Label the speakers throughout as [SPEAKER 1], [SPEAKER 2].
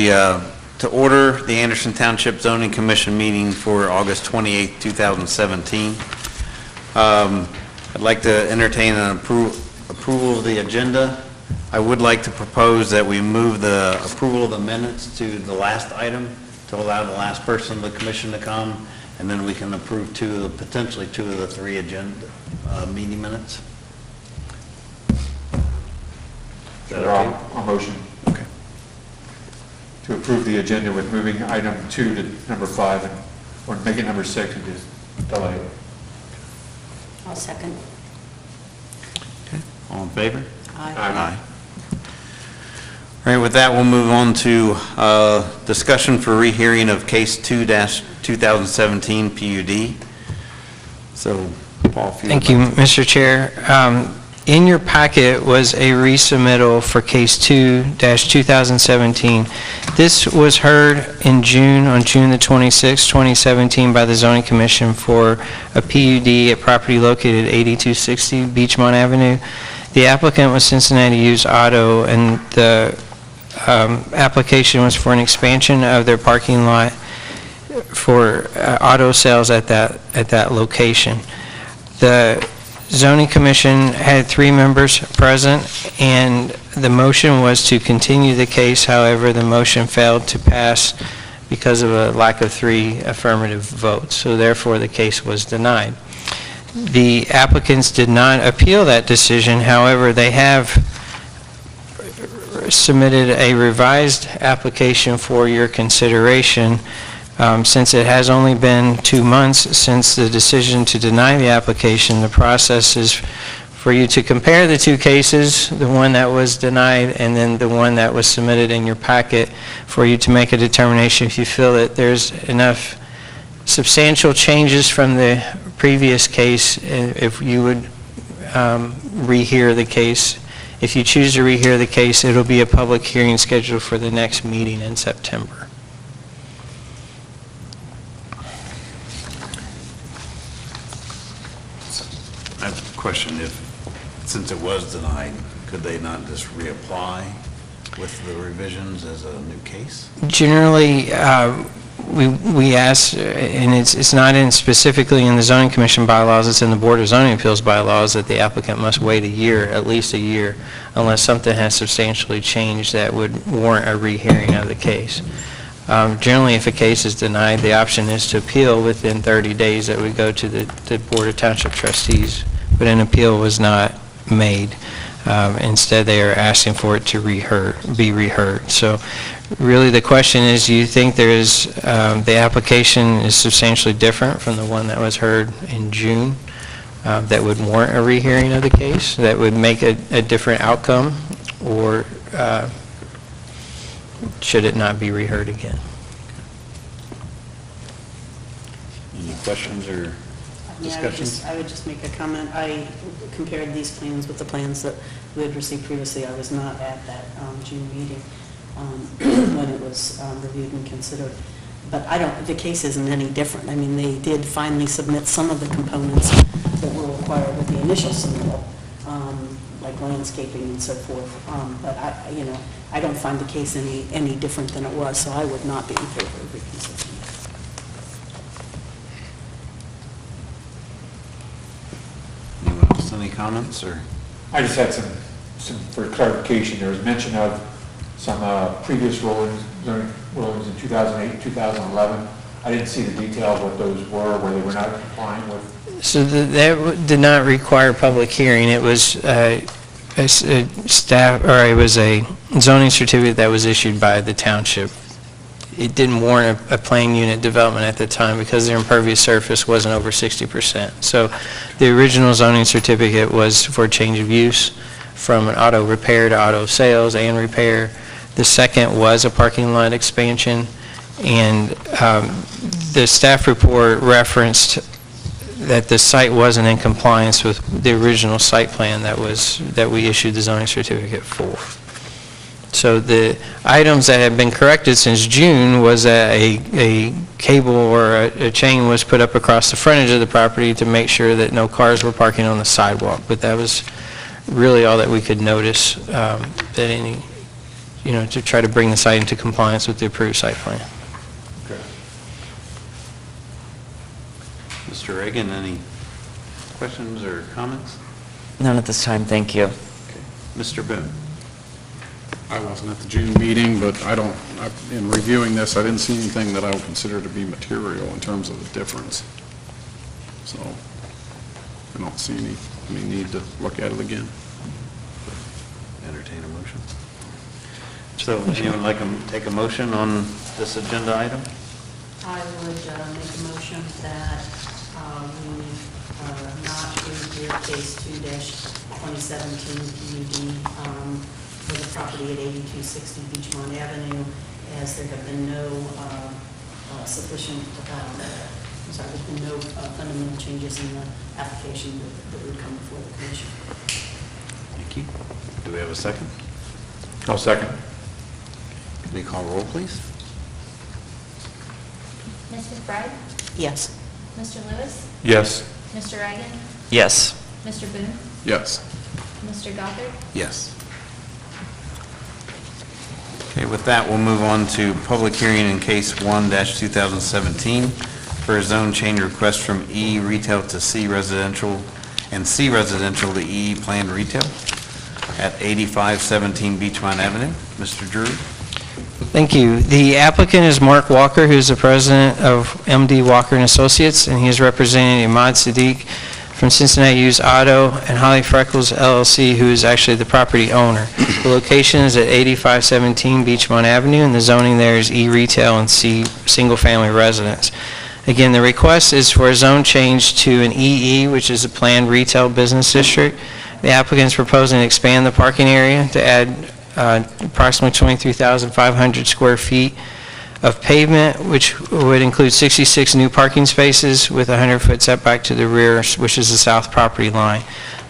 [SPEAKER 1] to order the Anderson Township Zoning Commission meeting for August 28, 2017. I'd like to entertain an approval of the agenda. I would like to propose that we move the approval of the minutes to the last item to allow the last person of the commission to come, and then we can approve potentially two of the three agenda meeting minutes. Is that okay?
[SPEAKER 2] A motion.
[SPEAKER 1] Okay.
[SPEAKER 2] To approve the agenda with moving item 2 to number 5, or make it number 6 and just delay it.
[SPEAKER 3] I'll second.
[SPEAKER 1] Okay. All in favor?
[SPEAKER 3] Aye.
[SPEAKER 1] Aye. All right, with that, we'll move on to discussion for rehearing of case 2-2017 PUD. So, Paul, if you
[SPEAKER 4] Thank you, Mr. Chair. In your packet was a resubmittal for case 2-2017. This was heard in June, on June the 26th, 2017 by the Zoning Commission for a PUD at property located at 8260 Beachmont Avenue. The applicant was Cincinnati Used Auto, and the application was for an expansion of their parking lot for auto sales at that location. The Zoning Commission had 3 members present, and the motion was to continue the case. However, the motion failed to pass because of a lack of 3 affirmative votes, so therefore the case was denied. The applicants did not appeal that decision. However, they have submitted a revised application for your consideration. Since it has only been 2 months since the decision to deny the application, the process is for you to compare the 2 cases, the one that was denied and then the one that was submitted in your packet, for you to make a determination if you feel that there's enough substantial changes from the previous case, if you would rehear the case. If you choose to rehear the case, it'll be a public hearing scheduled for the next meeting in September.
[SPEAKER 1] I have a question. Since it was denied, could they not just reapply with the revisions as a new case?
[SPEAKER 4] Generally, we ask, and it's not specifically in the Zoning Commission bylaws, it's in the Board of Zoning Appeals bylaws, that the applicant must wait at least a year, unless something has substantially changed that would warrant a rehearing of the case. Generally, if a case is denied, the option is to appeal within 30 days. That would go to the Board of Township Trustees, but an appeal was not made. Instead, they are asking for it to be reheard. So really the question is, do you think the application is substantially different from the one that was heard in June that would warrant a rehearing of the case, that would make a different outcome, or should it not be reheard again?
[SPEAKER 1] Any questions or discussions?
[SPEAKER 3] I would just make a comment. I compared these plans with the plans that we had received previously. I was not at that June meeting when it was reviewed and considered. But the case isn't any different. I mean, they did finally submit some of the components that were required with the initial submittal, like landscaping and so forth. But I don't find the case any different than it was, so I would not be in favor of reconsidering.
[SPEAKER 1] Anyone else, any comments? Or
[SPEAKER 2] I just had some for clarification. There was mention of some previous rulings in 2008, 2011. I didn't see the detail of what those were, where they were not complying with.
[SPEAKER 4] So that did not require public hearing. It was it was a zoning certificate that was issued by the township. It didn't warrant a planned unit development at the time because their impervious surface wasn't over 60%. So the original zoning certificate was for change of use from an auto repair to auto sales and repair. The second was a parking lot expansion, and the staff report referenced that the site wasn't in compliance with the original site plan that we issued the zoning certificate for. So the items that have been corrected since June was that a cable or a chain was put up across the frontage of the property to make sure that no cars were parking on the sidewalk. But that was really all that we could notice, that any to try to bring the site into compliance with the approved site plan.
[SPEAKER 2] Okay.
[SPEAKER 1] Mr. Reagan, any questions or comments?
[SPEAKER 5] None at this time, thank you.
[SPEAKER 1] Okay. Mr. Boone?
[SPEAKER 6] I wasn't at the June meeting, but in reviewing this, I didn't see anything that I would consider to be material in terms of the difference. So I don't see any need to look at it again.
[SPEAKER 1] Entertain a motion. So anyone like to take a motion on this agenda item?
[SPEAKER 3] I would make a motion that we not review case 2-2017 PUD for the property at 8260 Beachmont Avenue, as there have been no there's been no fundamental changes in the application that would come before the commission.
[SPEAKER 1] Thank you. Do we have a second?
[SPEAKER 2] I'll second.
[SPEAKER 1] Can we call roll, please?
[SPEAKER 7] Ms. McBride?
[SPEAKER 3] Yes.
[SPEAKER 7] Mr. Lewis?
[SPEAKER 2] Yes.
[SPEAKER 7] Mr. Reagan?
[SPEAKER 5] Yes.
[SPEAKER 7] Mr. Boone?
[SPEAKER 6] Yes.
[SPEAKER 7] Mr. Gothard?
[SPEAKER 1] Yes. Okay, with that, we'll move on to public hearing in case 1-2017 for a zone change request from E retail to C residential and C residential to E planned retail at 8517 Beachmont Avenue. Mr. Drew?
[SPEAKER 4] Thank you. The applicant is Mark Walker, who is the president of MD Walker and Associates, and he is representing Ahmad Sadiq from Cincinnati Used Auto and Holly Freckles LLC, who is actually the property owner. The location is at 8517 Beachmont Avenue, and the zoning there is E retail and C single-family residence. Again, the request is for a zone change to an EE, which is a planned retail business district. The applicant is proposing to expand the parking area to add approximately 23,500 square feet of pavement, which would include 66 new parking spaces with a 100-foot setback to the rear, which is the south property line.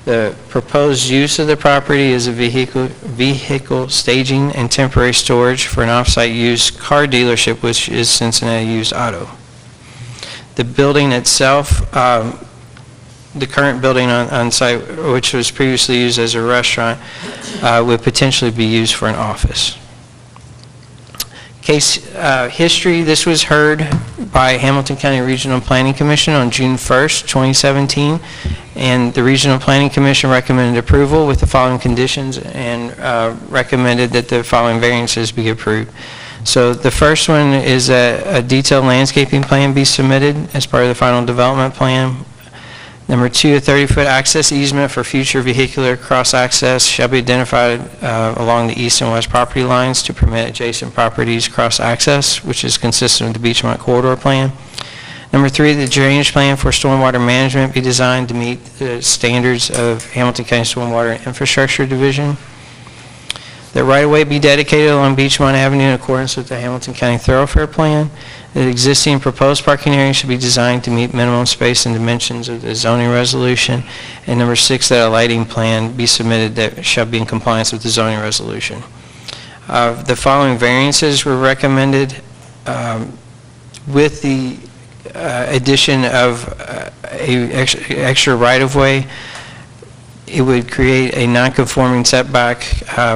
[SPEAKER 4] The proposed use of the property is a vehicle staging and temporary storage for an off-site used car dealership, which is Cincinnati Used Auto. The building itself, the current building on site, which was previously used as a restaurant, would potentially be used for an office. Case history: this was heard by Hamilton County Regional Planning Commission on June 1st, 2017, and the Regional Planning Commission recommended approval with the following conditions and recommended that the following variances be approved. So the first one is a detailed landscaping plan be submitted as part of the final development plan. Number 2, a 30-foot access easement for future vehicular cross-access shall be identified along the east and west property lines to permit adjacent properties cross-access, which is consistent with the Beachmont Corridor Plan. Number 3, the drainage plan for stormwater management be designed to meet the standards of Hamilton County Stormwater and Infrastructure Division. The right-of-way be dedicated along Beachmont Avenue in accordance with the Hamilton County Thoroughfare Plan. The existing proposed parking area should be designed to meet minimum space and dimensions of the zoning resolution. And number 6, that a lighting plan be submitted that shall be in compliance with the zoning resolution. The following variances were recommended with the addition of a extra right-of-way. It would create a non-conforming setback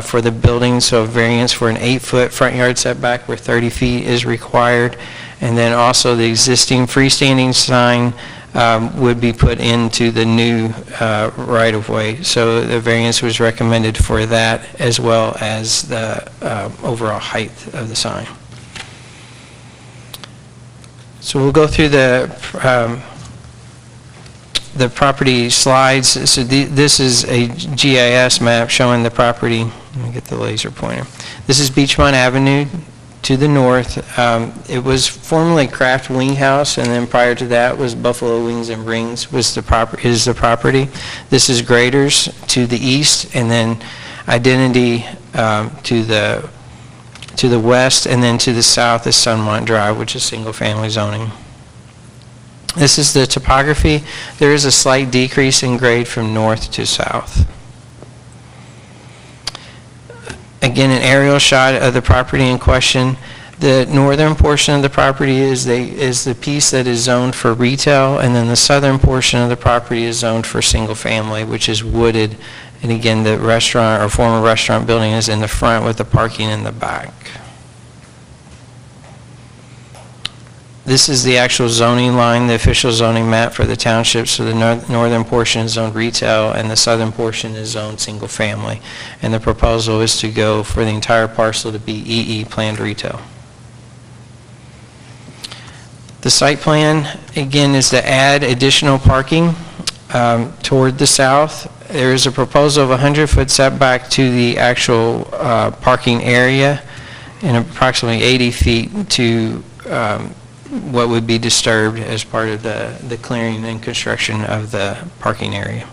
[SPEAKER 4] for the building, so variance for an 8-foot front yard setback where 30 feet is required. And then also the existing freestanding sign would be put into the new right-of-way. So the variance was recommended for that, as well as the overall height of the sign. So we'll go through the property slides. So this is a GIS map showing the property. Let me get the laser pointer. This is Beachmont Avenue to the north. It was formerly Kraft Wing House, and then prior to that was Buffalo Wings and Rings is the property. This is Graders to the east, and then Identity to the west, and then to the south is Sunmont Drive, which is single-family zoning. This is the topography. There is a slight decrease in grade from north to south. Again, an aerial shot of the property in question. The northern portion of the property is the piece that is zoned for retail, and then the southern portion of the property is zoned for single family, which is wooded And again, the restaurant or former restaurant building is in the front with the parking in the back. This is the actual zoning line, the official zoning map for the township. So the northern portion is zoned retail and the southern portion is zoned single family. And the proposal is to go for the entire parcel to be EE planned retail. The site plan, again, is to add additional parking toward the south. There is a proposal of a 100-foot setback to the actual parking area and approximately 80 feet to what would be disturbed as part of the clearing and construction of the parking area.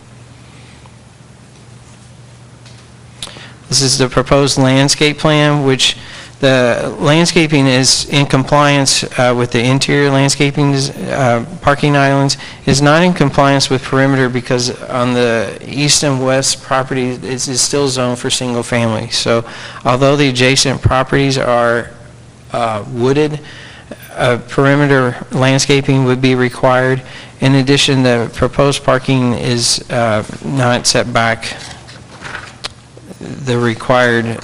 [SPEAKER 4] This is the proposed landscape plan, which the landscaping is in compliance with the interior landscaping parking islands. Is not in compliance with perimeter because on the east and west property it is still zoned for single family. So although the adjacent properties are wooded, perimeter landscaping would be required. In addition, the proposed parking is not set back the required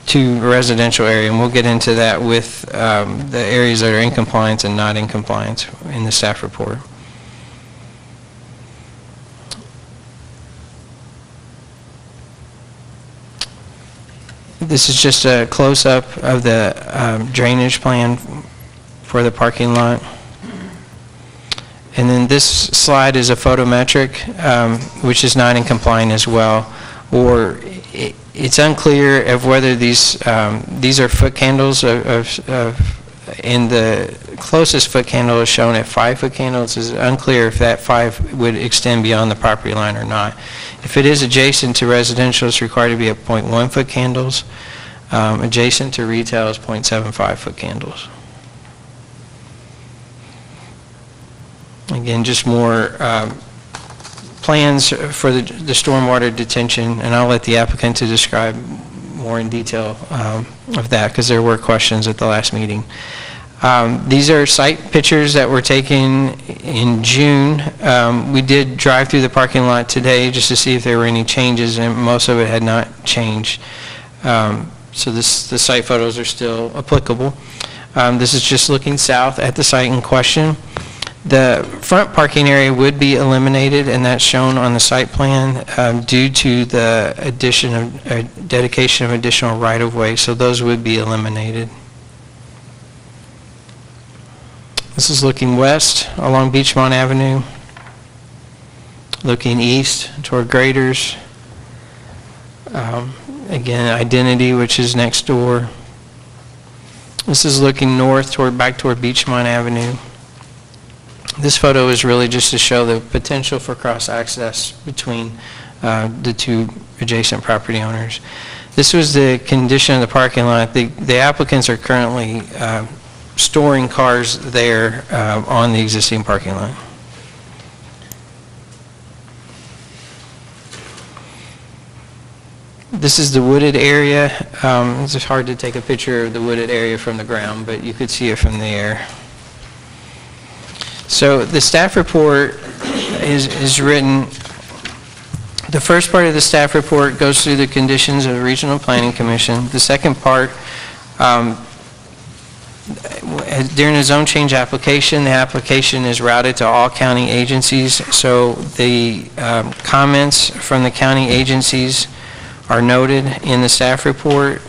[SPEAKER 4] to residential area, and we'll get into that with the areas that are in compliance and not in compliance in the staff report. This is just a close-up of the drainage plan for the parking lot. And then this slide is a photometric, which is not in compliance as well, or it's unclear of whether these are foot candles and the closest foot candle is shown at 5 foot candles. It's unclear if that 5 would extend beyond the property line or not. If it is adjacent to residential, it's required to be at 0.1 foot candles. Adjacent to retail is 0.75 foot candles. Again, just more plans for the stormwater detention, and I'll let the applicant to describe more in detail of that because there were questions at the last meeting. These are site pictures that were taken in June. We did drive through the parking lot today just to see if there were any changes, and most of it had not changed. So the site photos are still applicable. This is just looking south at the site in question. The front parking area would be eliminated, and that's shown on the site plan due to the addition of dedication of additional right-of-way, so those would be eliminated. This is looking west along Beachmont Avenue, looking east toward Graders. Again, Identity, which is next door. This is looking north back toward Beachmont Avenue. This photo is really just to show the potential for cross-access between the two adjacent property owners. This was the condition of the parking lot. The applicants are currently storing cars there on the existing parking lot. This is the wooded area. It's just hard to take a picture of the wooded area from the ground, but you could see it from the air. So the staff report is written, the first part of the staff report goes through the conditions of the Regional Planning Commission. The second part, during the zone change application, the application is routed to all county agencies. So the comments from the county agencies are noted in the staff report.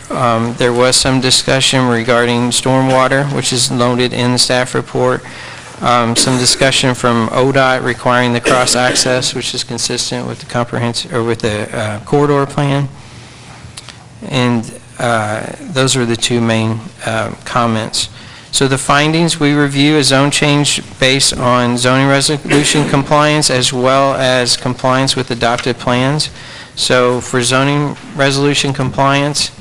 [SPEAKER 4] There was some discussion regarding stormwater, which is noted in the staff report. Some discussion from ODOT requiring the cross-access, which is consistent with the comprehensive, or with the corridor plan. And those are the two main comments. So the findings, we review a zone change based on zoning resolution compliance as well as compliance with adopted plans. So for zoning resolution compliance,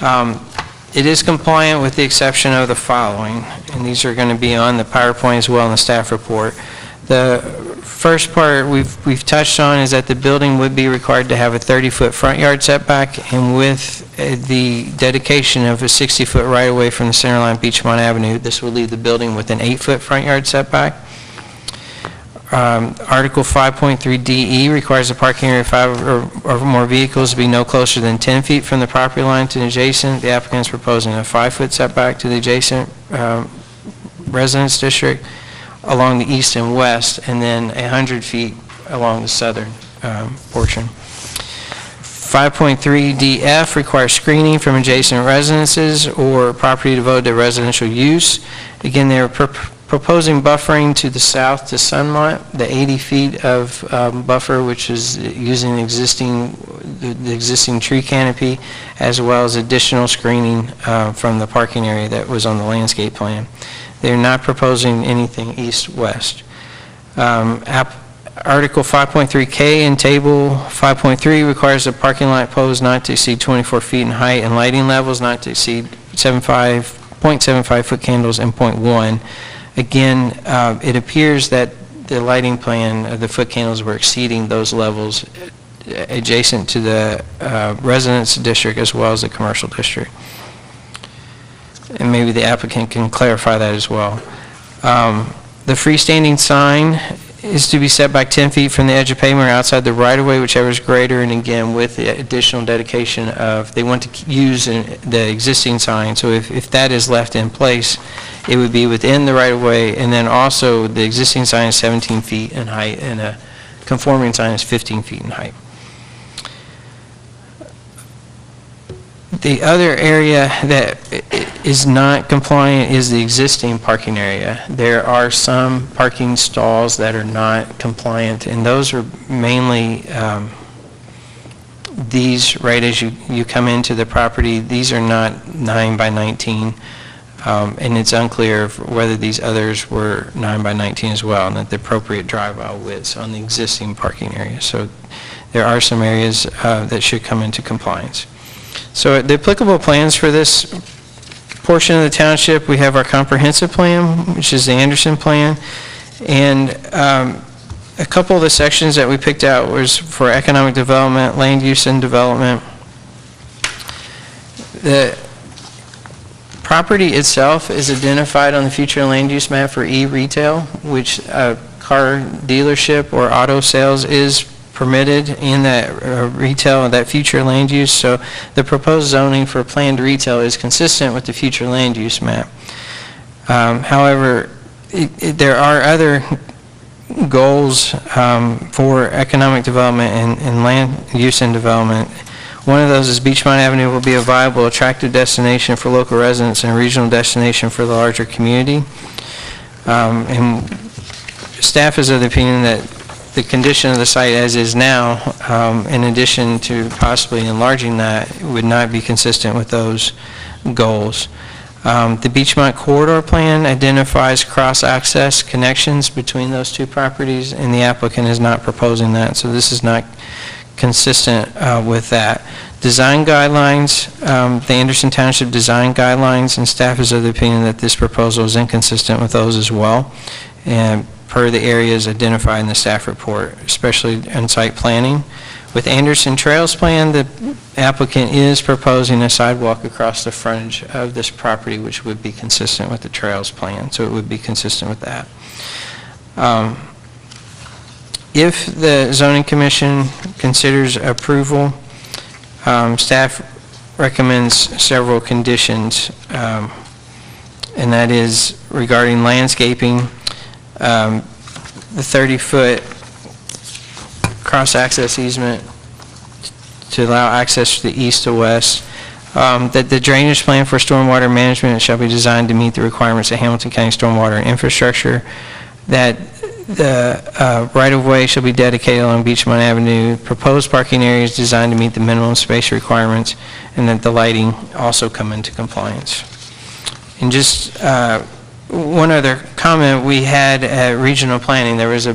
[SPEAKER 4] it is compliant with the exception of the following, and these are going to be on the PowerPoint as well in the staff report. The first part we've touched on is that the building would be required to have a 30-foot front yard setback, and with the dedication of a 60-foot right-of-way from the center line Beachmont Avenue, this would leave the building with an 8-foot front yard setback. Article 5.3DE requires the parking area of 5 or more vehicles to be no closer than 10 feet from the property line to the adjacent. The applicant is proposing a 5-foot setback to the adjacent residence district along the east and west, and then 100 feet along the southern portion. 5.3DF requires screening from adjacent residences or property devoted to residential use. Again, they're proposing buffering to the south to Sunmont, the 80 feet of buffer, which is using the existing tree canopy, as well as additional screening from the parking area that was on the landscape plan. They're not proposing anything east-west. Article 5.3K in Table 5.3 requires a parking lot post not to exceed 24 feet in height and lighting levels not to exceed 0.75 foot candles and 0.1. Again, it appears that the lighting plan of the foot candles were exceeding those levels adjacent to the residence district as well as the commercial district. And maybe the applicant can clarify that as well. The freestanding sign is to be set back 10 feet from the edge of pavement or outside the right-of-way, whichever is greater, and again, with the additional dedication of, they want to use the existing sign, so if that is left in place, it would be within the right-of-way, and then also the existing sign is 17 feet in height, and a conforming sign is 15 feet in height. The other area that is not compliant is the existing parking area. There are some parking stalls that are not compliant, and those are mainly these right as you come into the property. These are not 9 by 19, and it's unclear whether these others were 9 by 19 as well, and that the appropriate drive aisle widths on the existing parking area. So there are some areas that should come into compliance. So the applicable plans for this portion of the township, we have our comprehensive plan, which is the Anderson plan, and a couple of the sections that we picked out was for economic development, land use and development. The property itself is identified on the future land use map for e-retail, which a car dealership or auto sales is permitted in that retail, that future land use. So the proposed zoning for planned retail is consistent with the future land use map. However, there are other goals for economic development and land use and development. One of those is Beachmont Avenue will be a viable, attractive destination for local residents and a regional destination for the larger community. And staff is of the opinion that the condition of the site as is now, in addition to possibly enlarging that, would not be consistent with those goals. The Beachmont Corridor Plan identifies cross-access connections between those two properties, and the applicant is not proposing that, so this is not consistent with that. Design guidelines, the Anderson Township design guidelines, and staff is of the opinion that this proposal is inconsistent with those as well, and per the areas identified in the staff report, especially on site planning. With Anderson Trails Plan, the applicant is proposing a sidewalk across the frontage of this property, which would be consistent with the Trails Plan, so it would be consistent with that. If the Zoning Commission considers approval, staff recommends several conditions, and that is regarding landscaping, the 30-foot cross-access easement to allow access to the east to west, that the drainage plan for stormwater management shall be designed to meet the requirements of Hamilton County stormwater infrastructure, that the right-of-way shall be dedicated along Beachmont Avenue, proposed parking areas designed to meet the minimum space requirements, and that the lighting also come into compliance. And just one other comment, we had at regional planning, there was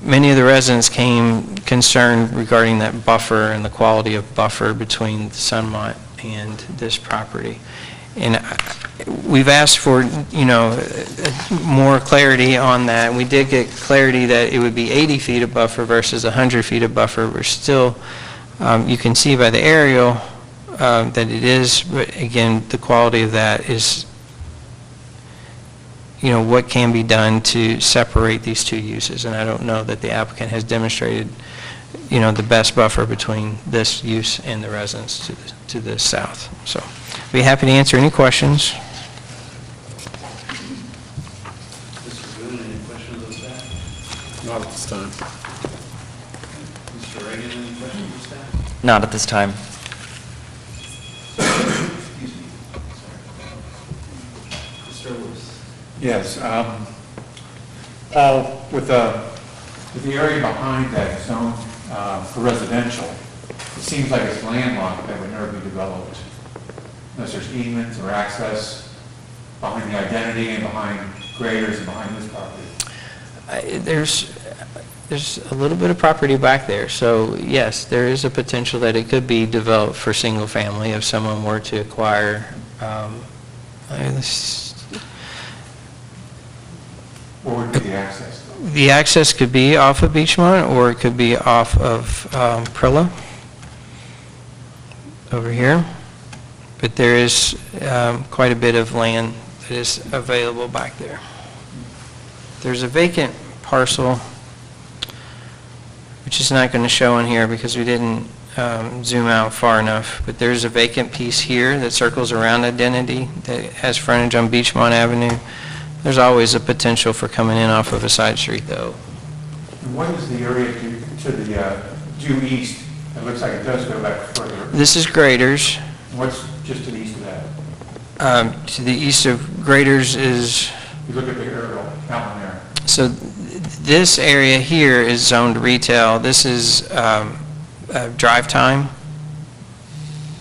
[SPEAKER 4] many of the residents came concerned regarding that buffer and the quality of buffer between Sunmont and this property. And we've asked for, more clarity on that. We did get clarity that it would be 80 feet of buffer versus 100 feet of buffer. We're still, you can see by the aerial that it is, but again, the quality of that is what can be done to separate these two uses. And I don't know that the applicant has demonstrated, the best buffer between this use and the residence to the south. So be happy to answer any questions.
[SPEAKER 1] Mr. Boone, any questions of staff?
[SPEAKER 6] Not at this time.
[SPEAKER 1] Mr. Reagan, any questions of staff?
[SPEAKER 5] Not at this time.
[SPEAKER 1] Excuse me. Sorry. Mr. Lewis.
[SPEAKER 2] Yes, with the area behind that zone for residential, it seems like it's landlocked that would never be developed unless there's easements or access behind the identity and behind graders and behind this property.
[SPEAKER 4] There's a little bit of property back there, so yes, there is a potential that it could be developed for single family if someone were to acquire,
[SPEAKER 2] Or would be the access?
[SPEAKER 4] the access could be off of Beachmont, or it could be off of Prilla, over here. But there is quite a bit of land that is available back there. There's a vacant parcel, which is not going to show on here because we didn't zoom out far enough, but there's a vacant piece here that circles around Identity that has frontage on Beachmont Avenue. There's always a potential for coming in off of a side street, though.
[SPEAKER 2] And what is the area to the due east? It looks like it does go back further.
[SPEAKER 4] This is Graders.
[SPEAKER 2] What's just to the east of that?
[SPEAKER 4] To the east of Graders is,
[SPEAKER 2] You look at the aerial outline there.
[SPEAKER 4] so this area here is zoned retail. This is drive time.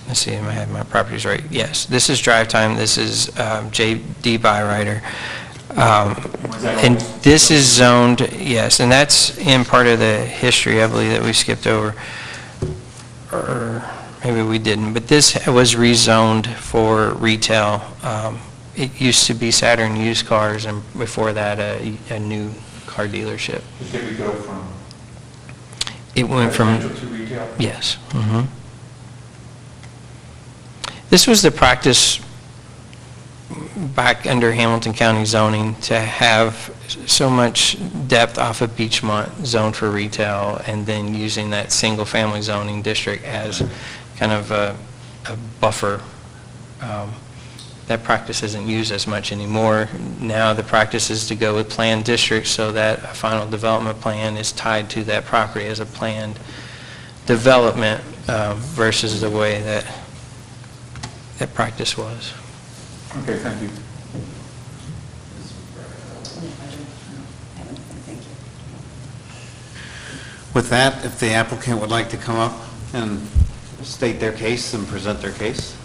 [SPEAKER 4] Let's see, I have my properties right. Yes, this is drive time. This is J.D. Byrider. And this is zoned, yes, and that's in part of the history, I believe, that we skipped over. Or maybe we didn't, but this was rezoned for retail. It used to be Saturn Used Cars, and before that, a new car dealership.
[SPEAKER 2] Did we go from
[SPEAKER 4] It went from,
[SPEAKER 2] residential to retail?
[SPEAKER 4] yes. This was the practice back under Hamilton County zoning to have so much depth off of Beachmont zoned for retail, and then using that single-family zoning district as kind of a buffer. That practice isn't used as much anymore. Now the practice is to go with planned districts so that a final development plan is tied to that property as a planned development versus the way that practice was.
[SPEAKER 2] Okay, thank you.
[SPEAKER 1] With that, if the applicant would like to come up and state their case and present their case.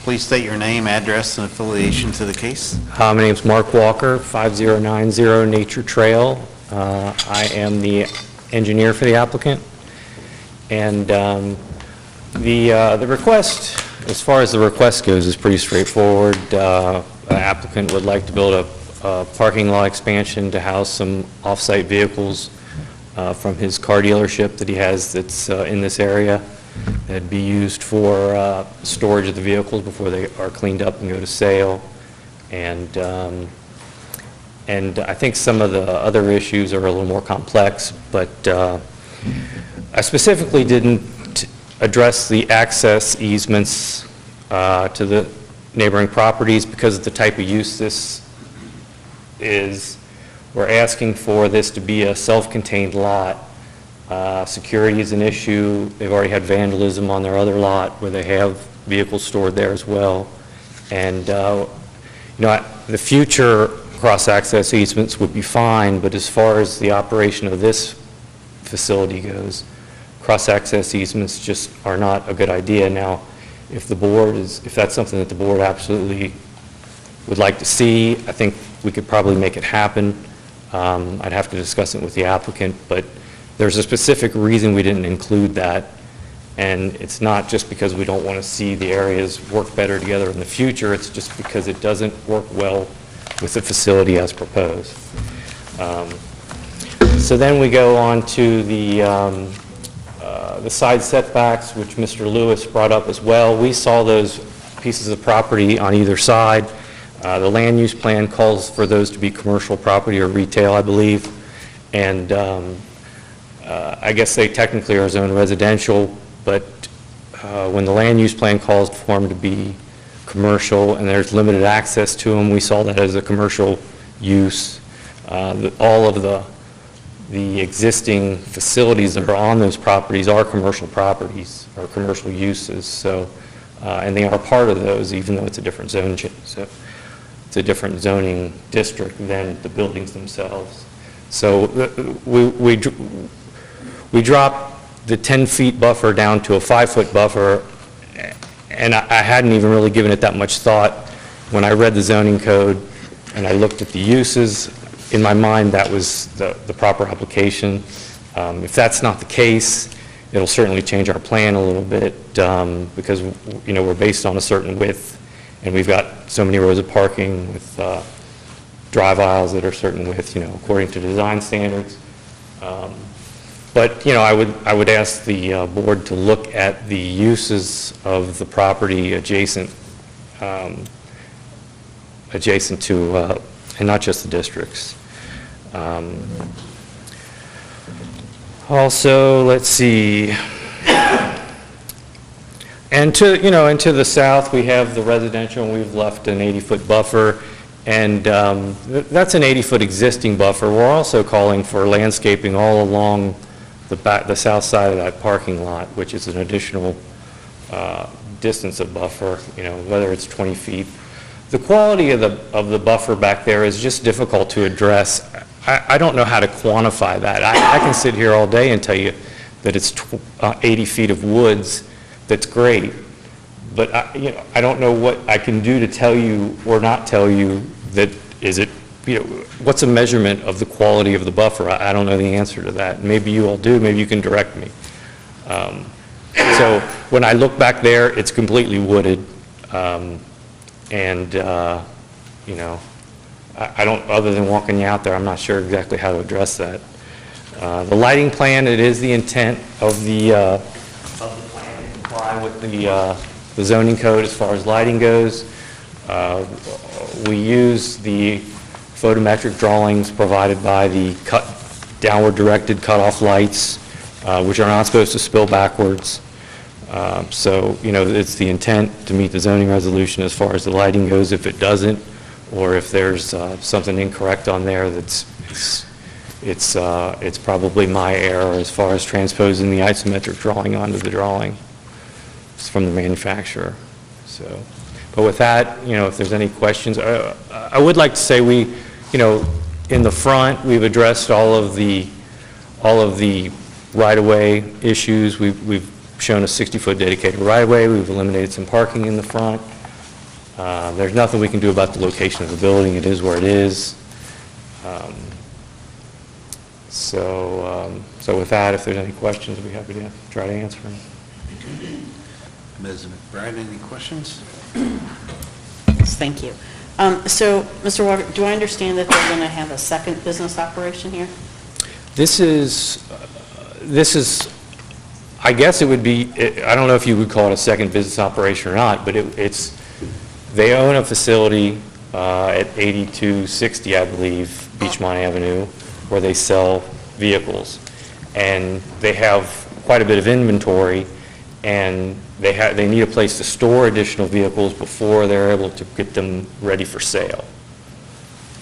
[SPEAKER 1] Please state your name, address, and affiliation to the case.
[SPEAKER 8] My name's Mark Walker, 5090 Nature Trail. I am the engineer for the applicant. And the request, as far as the request goes, is pretty straightforward. The applicant would like to build a parking lot expansion to house some off-site vehicles from his car dealership that he has that's in this area. That'd be used for storage of the vehicles before they are cleaned up and go to sale. And I think some of the other issues are a little more complex, but I specifically didn't address the access easements to the neighboring properties because of the type of use this is. We're asking for this to be a self-contained lot. Security is an issue. They've already had vandalism on their other lot where they have vehicles stored there as well. And, the future cross-access easements would be fine, but as far as the operation of this facility goes, cross-access easements just are not a good idea. Now, if that's something that the board absolutely would like to see, I think we could probably make it happen. I'd have to discuss it with the applicant, but there's a specific reason we didn't include that, and it's not just because we don't want to see the areas work better together in the future, it's just because it doesn't work well with the facility as proposed. So then we go on to the side setbacks, which Mr. Lewis brought up as well. We saw those pieces of property on either side. The land use plan calls for those to be commercial property or retail, I believe, and I guess they technically are zoned residential, but when the land use plan calls for them to be commercial and there's limited access to them, we saw that as a commercial use. All of the existing facilities that are on those properties are commercial properties or commercial uses, so, and they are part of those, even though it's a different zone, so it's a different zoning district than the buildings themselves. So we dropped the 10-foot buffer down to a 5-foot buffer, and I hadn't even really given it that much thought. When I read the zoning code and I looked at the uses, in my mind, that was the proper application. If that's not the case, it'll certainly change our plan a little bit, because, you know, we're based on a certain width, and we've got so many rows of parking with drive aisles that are certain width, you know, according to design standards. But, you know, I would ask the board to look at the uses of the property adjacent to, and not just the districts. Also, let's see, and to, you know, and to the south, we have the residential, and we've left an 80-foot buffer, and that's an 80-foot existing buffer. We're also calling for landscaping all along the south side of that parking lot, which is an additional distance of buffer, you know, whether it's 20 feet. The quality of the buffer back there is just difficult to address. I don't know how to quantify that. I can sit here all day and tell you that it's 80 feet of woods. That's great, but you know, I don't know what I can do to tell you or not tell you that is it. You know, what's a measurement of the quality of the buffer? I don't know the answer to that. Maybe you all do. Maybe you can direct me. So when I look back there, it's completely wooded, and you know, I don't. Other than walking you out there, I'm not sure exactly how to address that. The lighting plan. It is the intent of the plan to comply with the zoning code as far as lighting goes. We use the photometric drawings provided by the downward directed cutoff lights, which are not supposed to spill backwards. So, you know, it's the intent to meet the zoning resolution as far as the lighting goes. If it doesn't, or if there's something incorrect on there, it's probably my error as far as transposing the isometric drawing onto the drawing. It's from the manufacturer. So, but with that, you know, if there's any questions, I would like to say we, you know, in the front, we've addressed all of the right-of-way issues. We've shown a 60-foot dedicated right-of-way. We've eliminated some parking in the front. There's nothing we can do about the location of the building. It is where it is. So with that, if there's any questions, I'd be happy to try to answer them.
[SPEAKER 1] Ms. McBride, any questions?
[SPEAKER 3] Yes, thank you. So, Mr. Walker, do I understand that they're going to have a second business operation here?
[SPEAKER 8] This is, I guess it would be, I don't know if you would call it a second business operation or not, but they own a facility at 8260, I believe, Beachmont Avenue, where they sell vehicles. And they have quite a bit of inventory, and they need a place to store additional vehicles before they're able to get them ready for sale.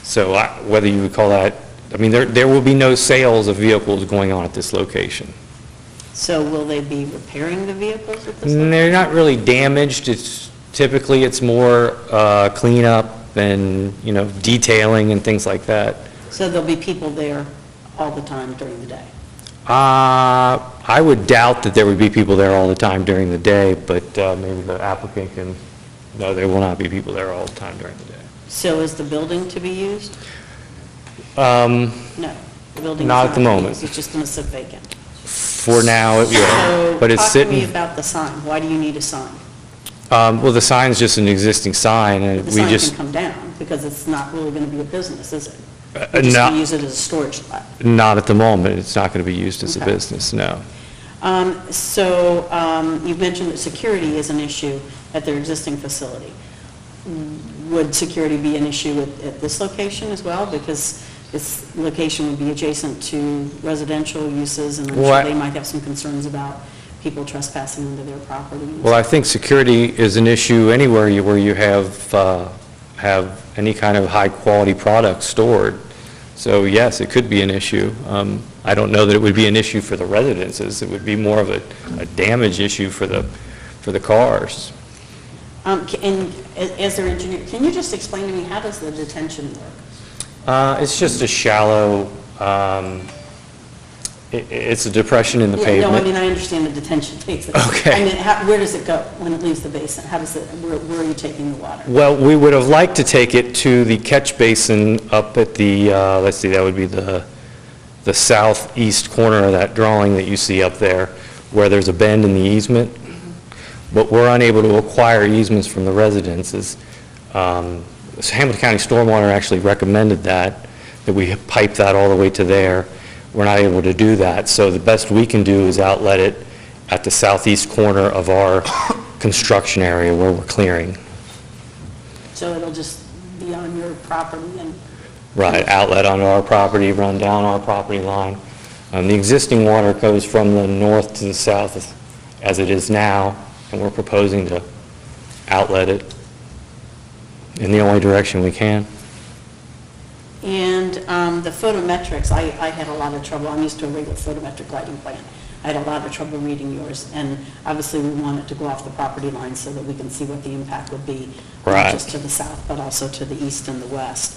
[SPEAKER 8] So whether you would call that, I mean, there will be no sales of vehicles going on at this location.
[SPEAKER 3] So will they be repairing the vehicles at this location?
[SPEAKER 8] They're not really damaged. Typically it's more cleanup and, you know, detailing and things like that.
[SPEAKER 3] So there'll be people there all the time during the day?
[SPEAKER 8] I would doubt that there would be people there all the time during the day, but maybe the applicant can, no, there will not be people there all the time during the day.
[SPEAKER 3] So is the building to be used?
[SPEAKER 8] No,
[SPEAKER 3] The building is
[SPEAKER 8] not at the
[SPEAKER 3] to be
[SPEAKER 8] moment.
[SPEAKER 3] used. It's just going to sit vacant?
[SPEAKER 8] For now, it will, but it's
[SPEAKER 3] So talk to me
[SPEAKER 8] sitting,
[SPEAKER 3] about the sign. Why do you need a sign?
[SPEAKER 8] well, the sign's just an existing sign, and
[SPEAKER 3] The
[SPEAKER 8] we
[SPEAKER 3] sign
[SPEAKER 8] just,
[SPEAKER 3] can come down because it's not really going to be a business, is it? You're just
[SPEAKER 8] not-
[SPEAKER 3] going to use it as a storage lot.
[SPEAKER 8] not at the moment. It's not going to be used as a
[SPEAKER 3] Okay.
[SPEAKER 8] business, no.
[SPEAKER 3] So you've mentioned that security is an issue at their existing facility. would security be an issue at this location as well? Because this location would be adjacent to residential uses, and I'm
[SPEAKER 8] Well,
[SPEAKER 3] sure they might have some concerns about people trespassing into their property.
[SPEAKER 8] Well, I think security is an issue anywhere where you have any kind of high-quality product stored. So yes, it could be an issue. I don't know that it would be an issue for the residences. It would be more of a damage issue for the cars.
[SPEAKER 3] And as their engineer, can you just explain to me, how does the detention work?
[SPEAKER 8] It's just a shallow, it's a depression in the
[SPEAKER 3] Yeah,
[SPEAKER 8] pavement.
[SPEAKER 3] no, I mean, I understand the detention takes it.
[SPEAKER 8] Okay.
[SPEAKER 3] I mean, where does it go when it leaves the basin? How does it, where are you taking the water?
[SPEAKER 8] Well, we would have liked to take it to the catch basin up at the, let's see, that would be the southeast corner of that drawing that you see up there, where there's a bend in the easement. But we're unable to acquire easements from the residences. Hamilton County Stormwater actually recommended that we pipe that all the way to there. We're not able to do that, so the best we can do is outlet it at the southeast corner of our construction area where we're clearing.
[SPEAKER 3] So it'll just be on your property and...
[SPEAKER 8] Right, outlet on our property, run down our property line. The existing water goes from the north to the south as it is now, and we're proposing to outlet it in the only direction we can.
[SPEAKER 3] And the photometrics, I had a lot of trouble. I'm used to a regular photometric lighting plan. I had a lot of trouble reading yours, and obviously we want it to go off the property line so that we can see what the impact would be, not
[SPEAKER 8] Right.
[SPEAKER 3] just to the south, but also to the east and the west.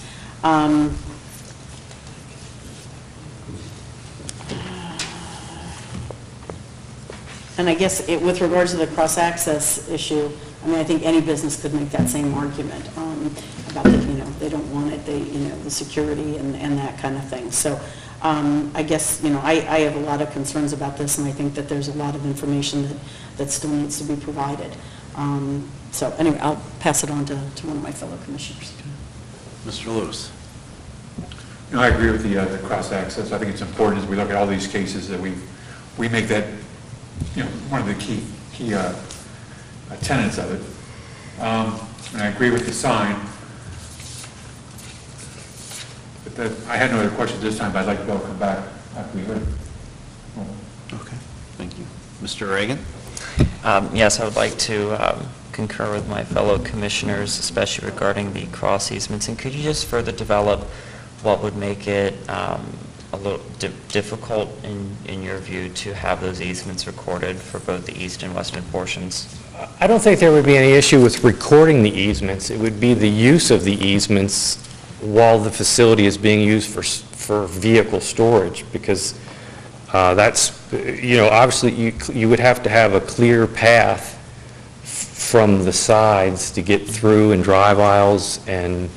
[SPEAKER 3] And I guess with regards to the cross-access issue, I mean, I think any business could make that same argument about, they don't want it, the security and that kind of thing. So I guess, I have a lot of concerns about this, and I think that there's a lot of information that still needs to be provided. So anyway, I'll pass it on to one of my fellow commissioners.
[SPEAKER 1] Mr. Lewis.
[SPEAKER 2] I agree with the cross-access. I think it's important as we look at all these cases that we make that, one of the key tenets of it. And I agree with the sign. But I had no other questions this time, but I'd like to go come back after we heard.
[SPEAKER 1] Okay, thank you. Mr. Reagan?
[SPEAKER 5] Yes, I would like to concur with my fellow commissioners, especially regarding the cross easements. And could you just further develop what would make it a little difficult, in your view, to have those easements recorded for both the east and western portions?
[SPEAKER 8] I don't think there would be any issue with recording the easements. It would be the use of the easements while the facility is being used for vehicle storage, because that's, obviously you would have to have a clear path from the sides to get through and drive aisles, and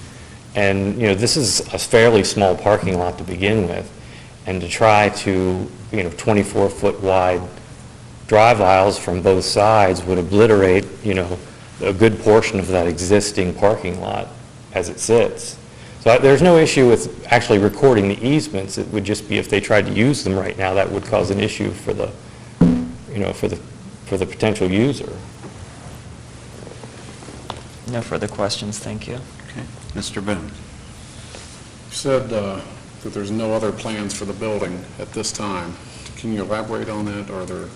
[SPEAKER 8] this is a fairly small parking lot to begin with, and to try to, 24-foot wide drive aisles from both sides would obliterate, a good portion of that existing parking lot as it sits. So there's no issue with actually recording the easements. It would just be if they tried to use them right now, that would cause an issue for the, for the potential user.
[SPEAKER 5] No further questions, thank you.
[SPEAKER 1] Okay. Mr. Boone?
[SPEAKER 6] You said that there's no other plans for the building at this time. Can you elaborate on that? Are there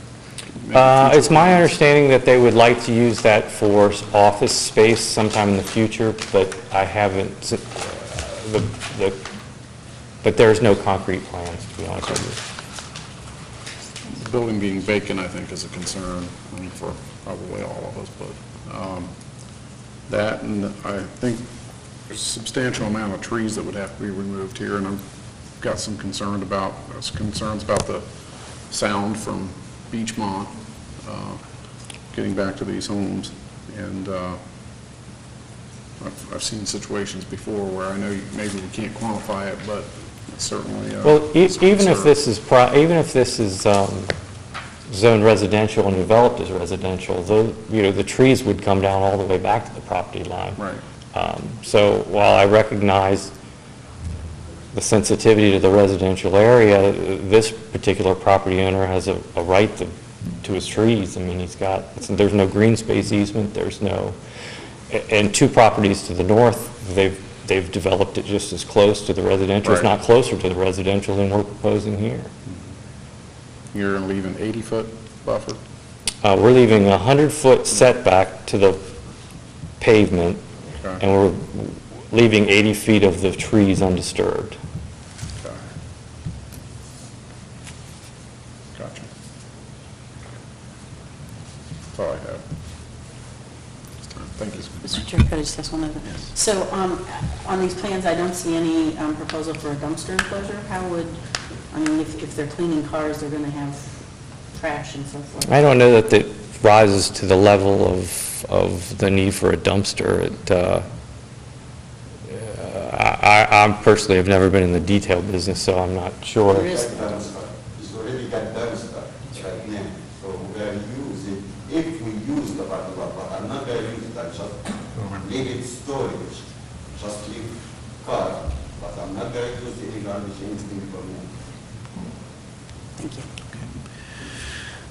[SPEAKER 6] maybe
[SPEAKER 8] It's my understanding that they would like to use that for office space sometime in the future, but I haven't, but there's no concrete plans, to be honest with you.
[SPEAKER 6] the building being vacant, I think, is a concern, for probably all of us, but that, and I think there's a substantial amount of trees that would have to be removed here, and I've got some concerns about the sound from Beachmont getting back to these homes, and I've seen situations before where I know maybe we can't quantify it, but it's certainly
[SPEAKER 8] Well,
[SPEAKER 6] it's a
[SPEAKER 8] even if
[SPEAKER 6] concern.
[SPEAKER 8] this is zoned residential and developed as residential, the trees would come down all the way back to the property line.
[SPEAKER 6] Right.
[SPEAKER 8] So while I recognize the sensitivity to the residential area, this particular property owner has a right to his trees. I mean, there's no green space easement, there's no and two properties to the north, they've developed it just as close to the residential, if
[SPEAKER 6] Right.
[SPEAKER 8] not closer to the residential than we're proposing here.
[SPEAKER 6] You're going to leave an 80-foot buffer?
[SPEAKER 8] We're leaving a 100-foot setback to the pavement,
[SPEAKER 6] Okay.
[SPEAKER 8] and we're leaving 80 feet of the trees undisturbed.
[SPEAKER 6] Okay. Gotcha. That's all I have. Thank you.
[SPEAKER 3] Mr. Chair, could I just ask one other? So on these plans, I don't see any proposal for a dumpster enclosure. How would, I mean, if they're cleaning cars, they're going to have trash and so forth.
[SPEAKER 8] I don't know that it rises to the level of the need for a dumpster. I personally have never been in the detail business, so I'm not sure.
[SPEAKER 3] There is,
[SPEAKER 9] It's already got dumpster right now, so we are using, if we use the parking lot, but I'm not gonna use that, just leave it storage, just leave car, but I'm not gonna use any garbage, anything for me.
[SPEAKER 3] thank you.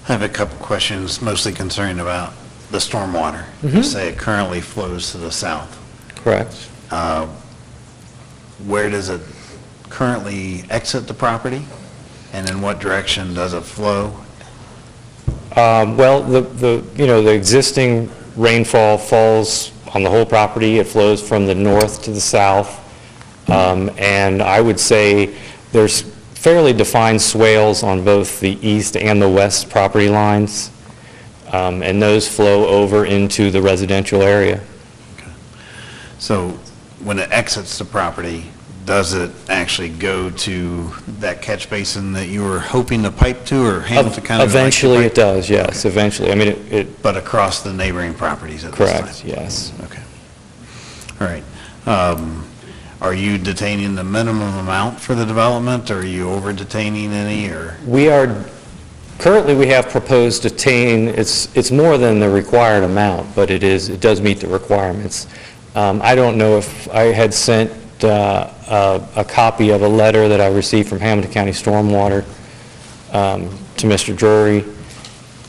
[SPEAKER 1] I have a couple questions, mostly concerning about the stormwater. You say it currently flows to the south.
[SPEAKER 8] Correct.
[SPEAKER 1] Where does it currently exit the property? And in what direction does it flow?
[SPEAKER 8] Well, the existing rainfall falls on the whole property. It flows from the north to the south. And I would say there's fairly defined swales on both the east and the west property lines. And those flow over into the residential area.
[SPEAKER 1] So when it exits the property, does it actually go to that catch basin that you were hoping to pipe to, or Hamilton County? would like to
[SPEAKER 8] Eventually
[SPEAKER 1] pipe?
[SPEAKER 8] it does, yes, eventually. I mean, it,
[SPEAKER 1] But across the neighboring properties at this time?
[SPEAKER 8] correct, yes.
[SPEAKER 1] Okay. All right. Are you detaining the minimum amount for the development, or are you over-detaining any, or?
[SPEAKER 8] We are, currently we have proposed detain, it's more than the required amount, but it does meet the requirements. I don't know if I had sent a copy of a letter that I received from Hamilton County Stormwater to Mr. Drury,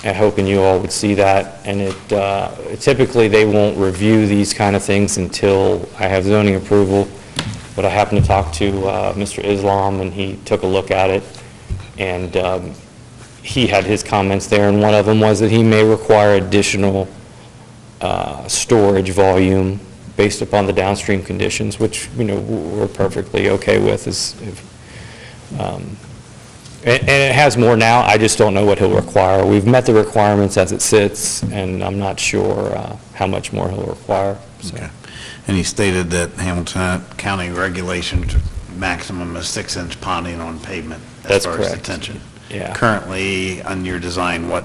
[SPEAKER 8] and hoping you all would see that. And typically they won't review these kind of things until I have zoning approval, but I happened to talk to Mr. Islam, and he took a look at it, and he had his comments there, and one of them was that he may require additional storage volume based upon the downstream conditions, which, we're perfectly okay with. And it has more now, I just don't know what he'll require. We've met the requirements as it sits, and I'm not sure how much more he'll require. So.
[SPEAKER 1] Okay. And he stated that Hamilton County regulations, maximum is 6-inch ponding on pavement
[SPEAKER 8] That's
[SPEAKER 1] as far as
[SPEAKER 8] correct.
[SPEAKER 1] detention.
[SPEAKER 8] Yeah.
[SPEAKER 1] Currently, on your design, what?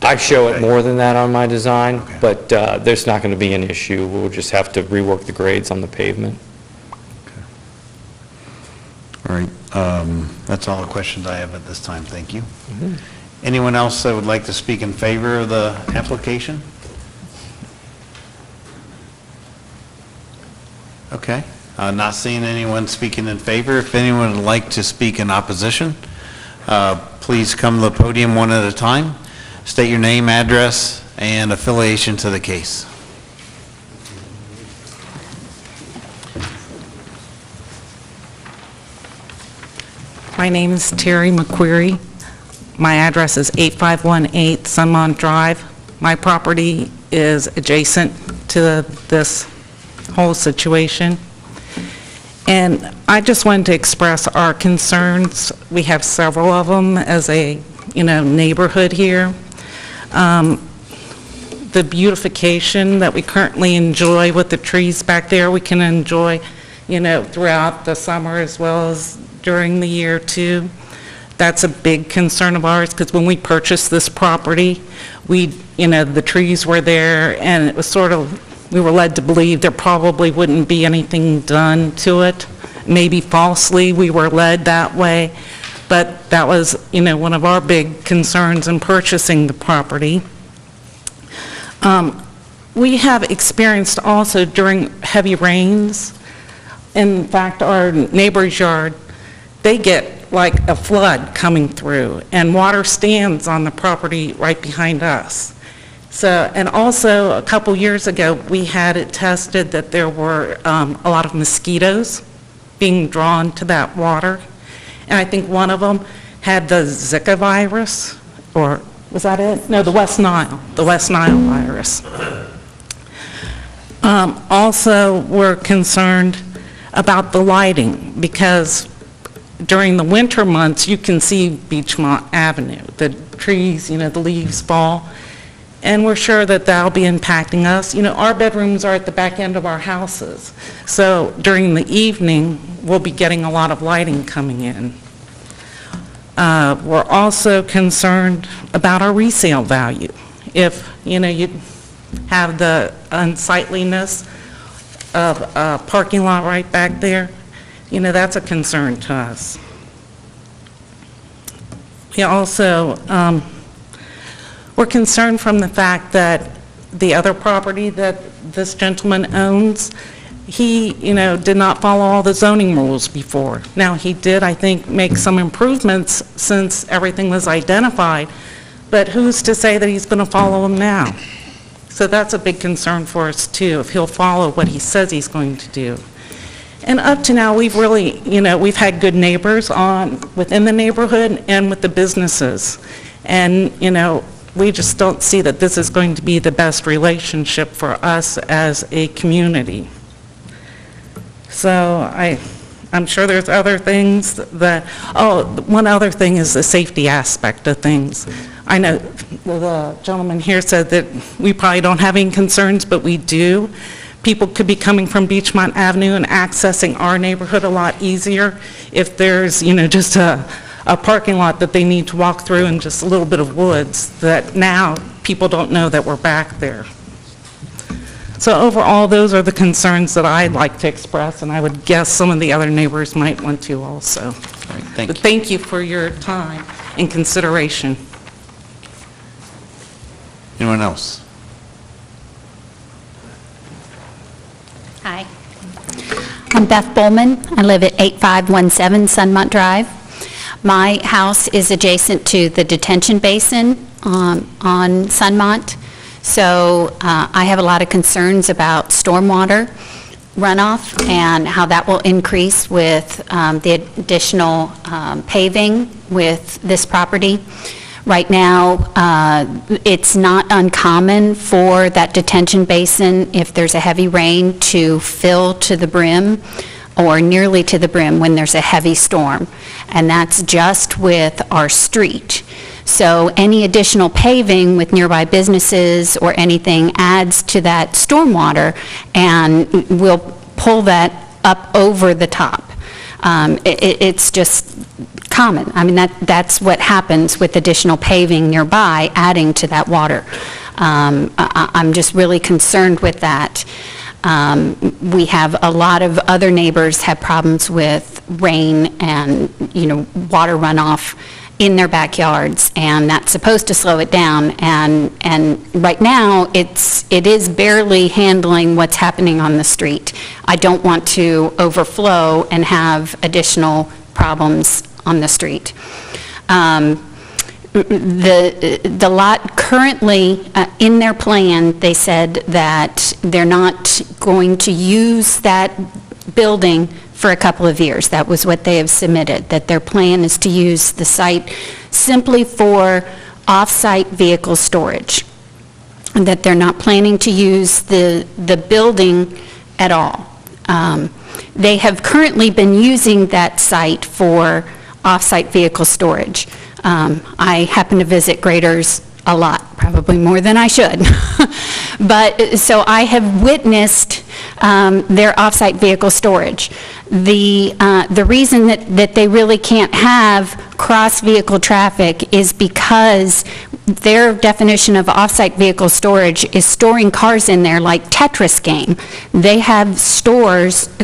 [SPEAKER 8] I show it more than that on my design,
[SPEAKER 1] Okay.
[SPEAKER 8] but there's not going to be an issue. We'll just have to rework the grades on the pavement.
[SPEAKER 1] All right. That's all the questions I have at this time. Thank you. Anyone else that would like to speak in favor of the application? Okay. Not seeing anyone speaking in favor. If anyone would like to speak in opposition, please come to the podium one at a time. State your name, address, and affiliation to the case.
[SPEAKER 10] My name is Terry McQuarrie. My address is 8518 Sunmont Drive. My property is adjacent to this whole situation. And I just wanted to express our concerns. We have several of them as a, neighborhood here. The beautification that we currently enjoy with the trees back there, we can enjoy, throughout the summer as well as during the year too. That's a big concern of ours, because when we purchased this property, the trees were there, and it was we were led to believe there probably wouldn't be anything done to it. Maybe falsely, we were led that way, but that was, one of our big concerns in purchasing the property. We have experienced also during heavy rains, in fact, our neighbor's yard, they get like a flood coming through, and water stands on the property right behind us. So, and also, a couple years ago, we had it tested that there were a lot of mosquitoes being drawn to that water. And I think one of them had the Zika virus, or was that it? No, the West Nile virus. Also, we're concerned about the lighting, because during the winter months, you can see Beachmont Avenue. The trees, the leaves fall, and we're sure that that'll be impacting us. Our bedrooms are at the back end of our houses, so during the evening, we'll be getting a lot of lighting coming in. We're also concerned about our resale value. If, you have the unsightliness of a parking lot right back there, that's a concern to us. We also, we're concerned from the fact that the other property that this gentleman owns, he, did not follow all the zoning rules before. Now, he did, I think, make some improvements since everything was identified, but who's to say that he's going to follow them now? So that's a big concern for us, too, if he'll follow what he says he's going to do. And up to now, we've really, we've had good neighbors within the neighborhood and with the businesses. And, we just don't see that this is going to be the best relationship for us as a community. So I'm sure there's other things that, one other thing is the safety aspect of things. I know the gentleman here said that we probably don't have any concerns, but we do. People could be coming from Beachmont Avenue and accessing our neighborhood a lot easier if there's, just a parking lot that they need to walk through and just a little bit of woods, that now people don't know that we're back there. So overall, those are the concerns that I'd like to express, and I would guess some of the other neighbors might want to also.
[SPEAKER 1] All right, thank
[SPEAKER 10] But
[SPEAKER 1] you.
[SPEAKER 10] thank you for your time and consideration.
[SPEAKER 1] Anyone else?
[SPEAKER 11] Hi. I'm Beth Bowman. I live at 8517 Sunmont Drive. My house is adjacent to the detention basin on Sunmont, so I have a lot of concerns about stormwater runoff and how that will increase with the additional paving with this property. Right now, it's not uncommon for that detention basin, if there's a heavy rain, to fill to the brim or nearly to the brim when there's a heavy storm. And that's just with our street. So any additional paving with nearby businesses or anything adds to that stormwater and will pull that up over the top. It's just common. I mean, that's what happens with additional paving nearby, adding to that water. I'm just really concerned with that. We have a lot of other neighbors have problems with rain and, water runoff in their backyards, and that's supposed to slow it down. And right now, it is barely handling what's happening on the street. I don't want to overflow and have additional problems on the street. The lot currently, in their plan, they said that they're not going to use that building for a couple of years. That was what they have submitted, that their plan is to use the site simply for off-site vehicle storage, and that they're not planning to use the building at all. They have currently been using that site for off-site vehicle storage. I happen to visit graders a lot, probably more than I should. But, so I have witnessed their off-site vehicle storage. The reason that they really can't have cross-vehicle traffic is because their definition of off-site vehicle storage is storing cars in there like Tetris game. They have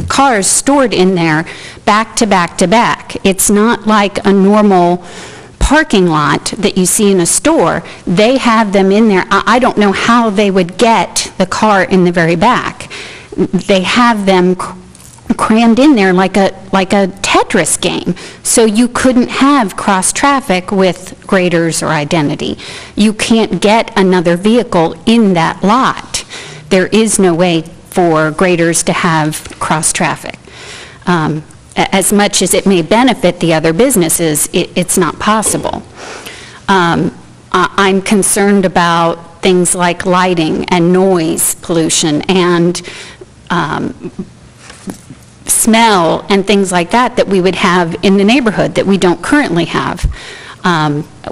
[SPEAKER 11] cars stored in there back to back to back. It's not like a normal parking lot that you see in a store. They have them in there. I don't know how they would get the car in the very back. They have them crammed in there like a Tetris game. So you couldn't have cross-traffic with graders or identity. You can't get another vehicle in that lot. There is no way for graders to have cross-traffic. As much as it may benefit the other businesses, it's not possible. I'm concerned about things like lighting and noise pollution and smell and things like that we would have in the neighborhood that we don't currently have.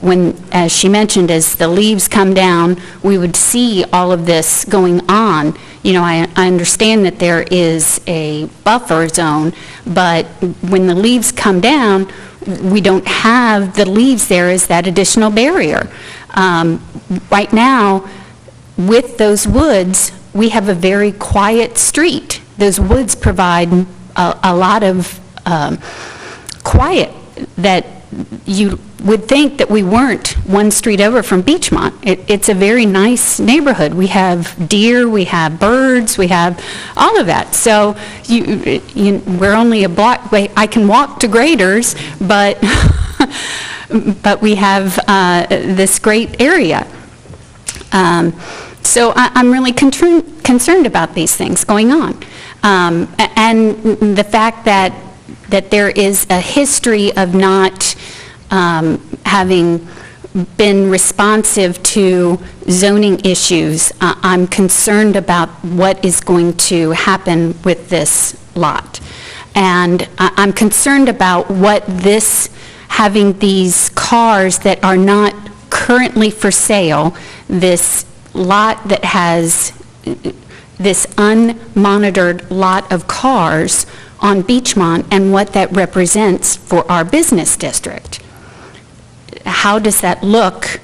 [SPEAKER 11] When, as she mentioned, as the leaves come down, we would see all of this going on. You know, I understand that there is a buffer zone, but when the leaves come down, we don't have the leaves there as that additional barrier. Right now, with those woods, we have a very quiet street. Those woods provide a lot of quiet that you would think that we weren't one street over from Beachmont. It's a very nice neighborhood. We have deer, we have birds, we have all of that. So we're only a block away. I can walk to Graders, but but we have this great area. So I'm really concerned about these things going on. And the fact that there is a history of not having been responsive to zoning issues. I'm concerned about what is going to happen with this lot. And I'm concerned about what this, having these cars that are not currently for sale, this lot that has this unmonitored lot of cars on Beachmont and what that represents for our business district. How does that look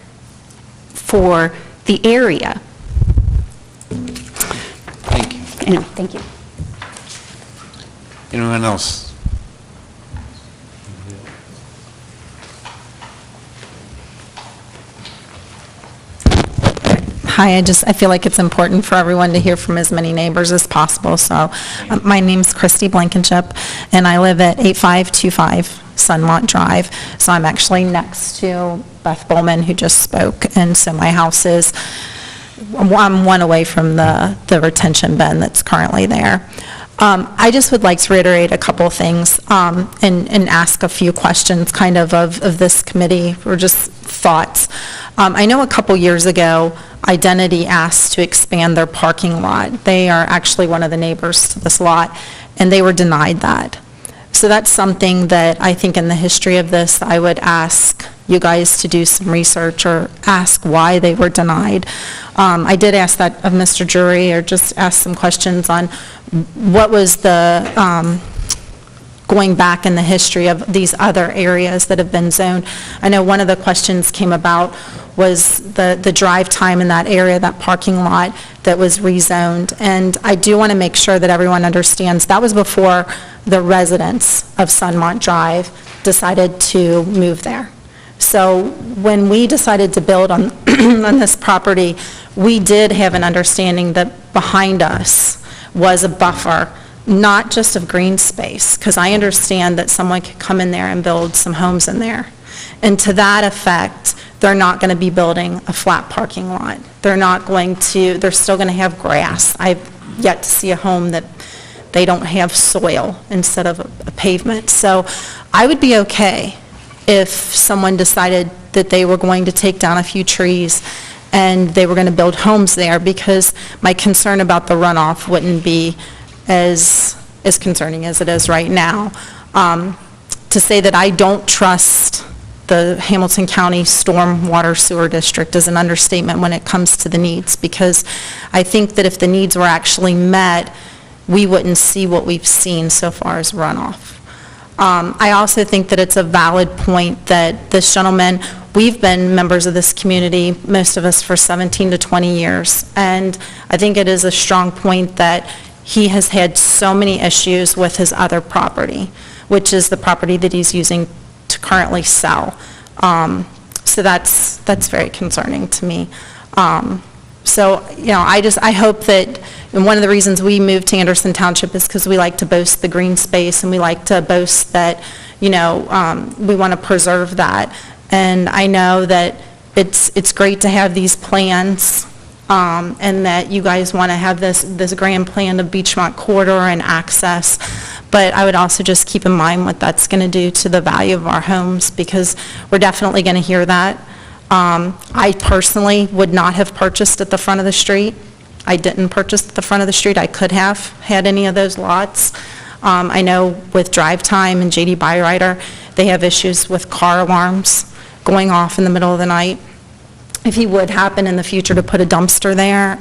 [SPEAKER 11] for the area?
[SPEAKER 1] Thank you.
[SPEAKER 11] Thank you.
[SPEAKER 1] Anyone else?
[SPEAKER 12] Hi, I feel like it's important for everyone to hear from as many neighbors as possible. So my name's Christy Blankenship, and I live at 8525 Sunmont Drive. So I'm actually next to Beth Bowman, who just spoke, and so my house is, I'm one away from the retention bin that's currently there. I just would like to reiterate a couple of things and ask a few questions kind of this committee, or just thoughts. I know a couple years ago, Identity asked to expand their parking lot. They are actually one of the neighbors to this lot, and they were denied that. So that's something that I think in the history of this, I would ask you guys to do some research or ask why they were denied. I did ask that of Mr. Jury, or just ask some questions on what was the going back in the history of these other areas that have been zoned. I know one of the questions came about was the drive time in that area, that parking lot that was rezoned. And I do want to make sure that everyone understands that was before the residents of Sunmont Drive decided to move there. So when we decided to build on, on this property, we did have an understanding that behind us was a buffer, not just of green space, because I understand that someone could come in there and build some homes in there. And to that effect, they're not going to be building a flat parking lot. They're not going to, they're still going to have grass. I've yet to see a home that they don't have soil instead of a pavement. So I would be okay if someone decided that they were going to take down a few trees and they were going to build homes there, because my concern about the runoff wouldn't be as concerning as it is right now. To say that I don't trust the Hamilton County Storm Water Sewer District is an understatement when it comes to the needs, because I think that if the needs were actually met, we wouldn't see what we've seen so far as runoff. I also think that it's a valid point that this gentleman, we've been members of this community, most of us, for 17 to 20 years, and I think it is a strong point that he has had so many issues with his other property, which is the property that he's using to currently sell. So that's very concerning to me. So, I hope that, and one of the reasons we moved to Anderson Township is because we like to boast the green space, and we like to boast that, we want to preserve that. And I know that it's great to have these plans, and that you guys want to have this grand plan of Beachmont corridor and access. But I would also just keep in mind what that's going to do to the value of our homes, because we're definitely going to hear that. I personally would not have purchased at the front of the street. I didn't purchase at the front of the street. I could have had any of those lots. I know with Drive Time and JD Byrider, they have issues with car alarms going off in the middle of the night. If he would happen in the future to put a dumpster there,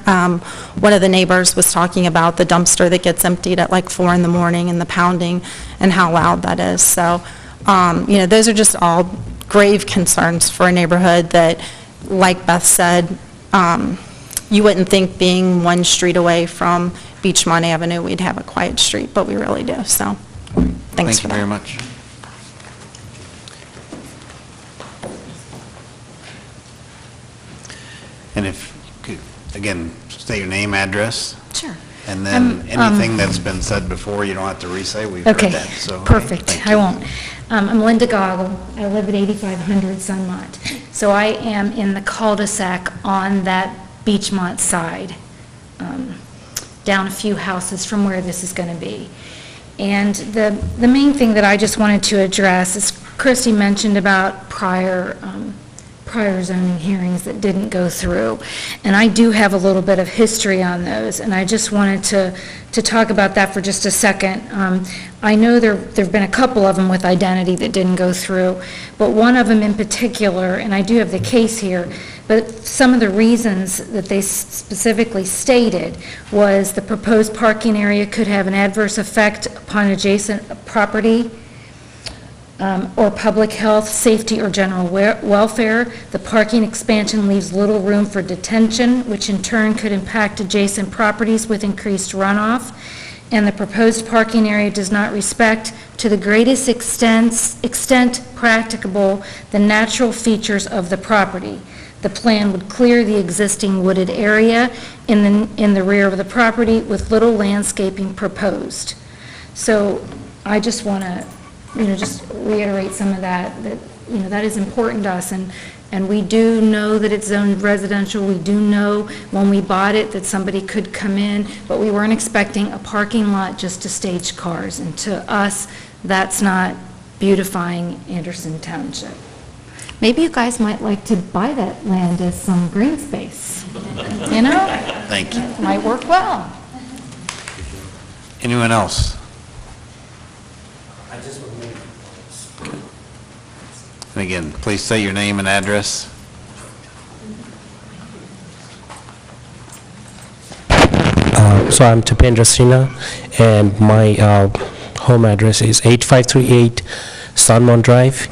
[SPEAKER 12] one of the neighbors was talking about the dumpster that gets emptied at like 4 in the morning and the pounding and how loud that is. So, those are just all grave concerns for a neighborhood that, like Beth said, you wouldn't think being one street away from Beachmont Avenue, we'd have a quiet street, but we really do. So, thanks for that.
[SPEAKER 1] Thank you very much. And if, you could, again, state your name, address,
[SPEAKER 13] Sure.
[SPEAKER 1] and then anything that's been said before, you don't have to re-say, we've heard
[SPEAKER 13] Okay,
[SPEAKER 1] that, so.
[SPEAKER 13] perfect.
[SPEAKER 1] thank
[SPEAKER 13] I
[SPEAKER 1] you.
[SPEAKER 13] won't. I'm Linda Goggle. I live at 8500 Sunmont. So I am in the cul-de-sac on that Beachmont side, down a few houses from where this is going to be. And the main thing that I just wanted to address is Christy mentioned about prior zoning hearings that didn't go through. And I do have a little bit of history on those, and I just wanted to talk about that for just a second. I know there've been a couple of them with identity that didn't go through, but one of them in particular, and I do have the case here, but some of the reasons that they specifically stated was the proposed parking area could have an adverse effect upon adjacent property, or public health, safety, or general welfare. The parking expansion leaves little room for detention, which in turn could impact adjacent properties with increased runoff. And the proposed parking area does not respect, to the greatest extent practicable, the natural features of the property. The plan would clear the existing wooded area in the rear of the property with little landscaping proposed. So I just want to just reiterate some of that that is important to us, and we do know that it's zoned residential. We do know when we bought it that somebody could come in, but we weren't expecting a parking lot just to stage cars, and to us, that's not beautifying Anderson Township. Maybe you guys might like to buy that land as some green space,
[SPEAKER 1] Thank you.
[SPEAKER 13] It might work well.
[SPEAKER 1] Anyone else? And again, please say your name and address.
[SPEAKER 14] So I'm Tapendra Sinha, and my home address is 8538 Sunmont Drive,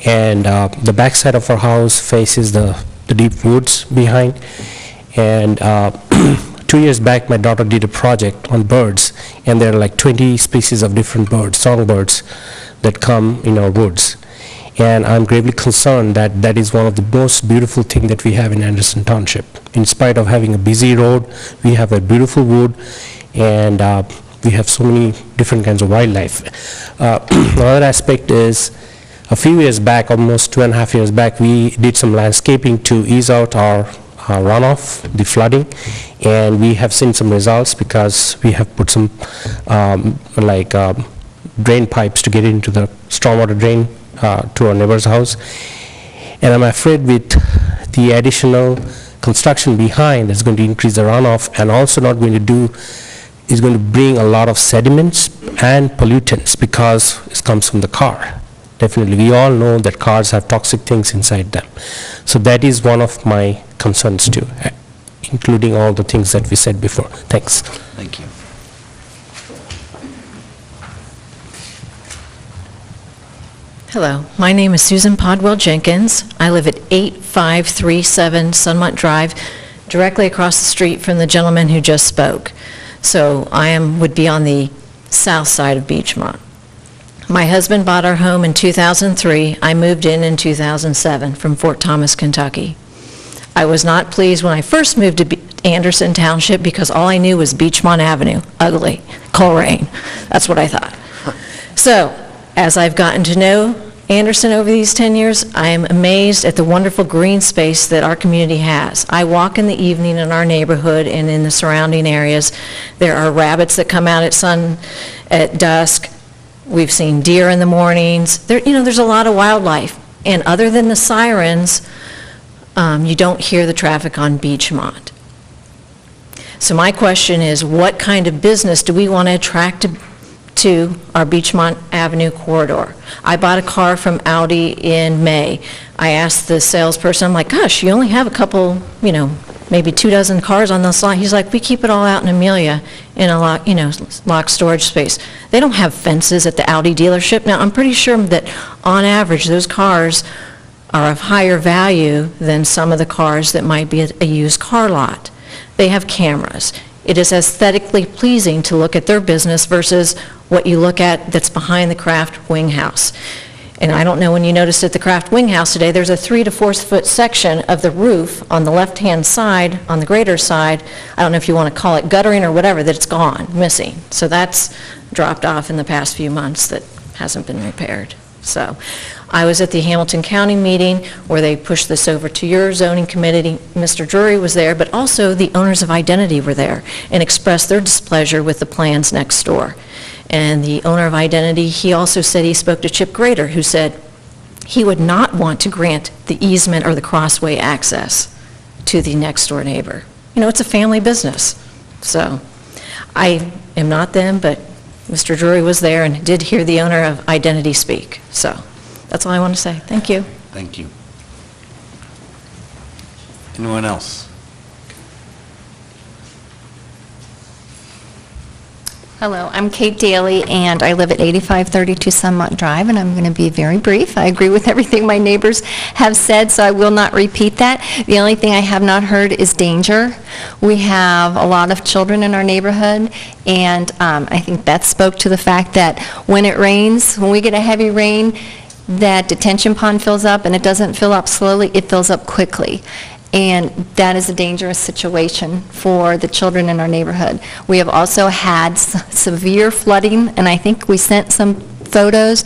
[SPEAKER 14] and the back side of our house faces the deep woods behind. And 2 years back, my daughter did a project on birds, and there are like 20 species of different birds, songbirds, that come in our woods. And I'm gravely concerned that that is one of the most beautiful things that we have in Anderson Township. In spite of having a busy road, we have a beautiful wood, and we have so many different kinds of wildlife. Another aspect is, a few years back, almost 2.5 years back, we did some landscaping to ease out our runoff, the flooding, and we have seen some results because we have put some drain pipes to get into the stormwater drain to our neighbor's house. And I'm afraid with the additional construction behind, it's going to increase the runoff, and also is going to bring a lot of sediments and pollutants because it comes from the car. Definitely, we all know that cars have toxic things inside them. So that is one of my concerns too, including all the things that we said before. Thanks.
[SPEAKER 1] Thank you.
[SPEAKER 15] Hello, my name is Susan Podwell Jenkins. I live at 8537 Sunmont Drive, directly across the street from the gentleman who just spoke. So would be on the south side of Beachmont. My husband bought our home in 2003. I moved in 2007 from Fort Thomas, Kentucky. I was not pleased when I first moved to Anderson Township because all I knew was Beachmont Avenue, ugly, Coleraine. That's what I thought. So, as I've gotten to know Anderson over these 10 years, I am amazed at the wonderful green space that our community has. I walk in the evening in our neighborhood and in the surrounding areas. There are rabbits that come out at dusk. We've seen deer in the mornings. There's a lot of wildlife. And other than the sirens, you don't hear the traffic on Beachmont. So my question is, what kind of business do we want to attract to our Beachmont Avenue corridor? I bought a car from Audi in May. I asked the salesperson, I'm like, gosh, you only have a couple, maybe 24 cars on this lot. He's like, we keep it all out in Amelia in a locked storage space. They don't have fences at the Audi dealership. Now, I'm pretty sure that on average, those cars are of higher value than some of the cars that might be at a used car lot. They have cameras. It is aesthetically pleasing to look at their business versus what you look at that's behind the Kraft Wing House. And I don't know when you noticed at the Kraft Wing House today, there's a 3 to 4 foot section of the roof on the left-hand side, on the greater side. I don't know if you want to call it guttering or whatever, that it's gone, missing. So that's dropped off in the past few months that hasn't been repaired. So I was at the Hamilton County meeting where they pushed this over to your zoning committee. Mr. Drury was there, but also the owners of Identity were there and expressed their displeasure with the plans next door. And the owner of Identity, he also said he spoke to Chip Grader, who said he would not want to grant the easement or the crossway access to the next door neighbor. It's a family business. So I am not them, but Mr. Drury was there and did hear the owner of Identity speak. So that's all I want to say. Thank you.
[SPEAKER 1] Thank you. Anyone else?
[SPEAKER 16] Hello, I'm Kate Daly, and I live at 8532 Sunmont Drive, and I'm going to be very brief. I agree with everything my neighbors have said, so I will not repeat that. The only thing I have not heard is danger. We have a lot of children in our neighborhood, and I think Beth spoke to the fact that when it rains, when we get a heavy rain, that detention pond fills up, and it doesn't fill up slowly, it fills up quickly. And that is a dangerous situation for the children in our neighborhood. We have also had severe flooding, and I think we sent some photos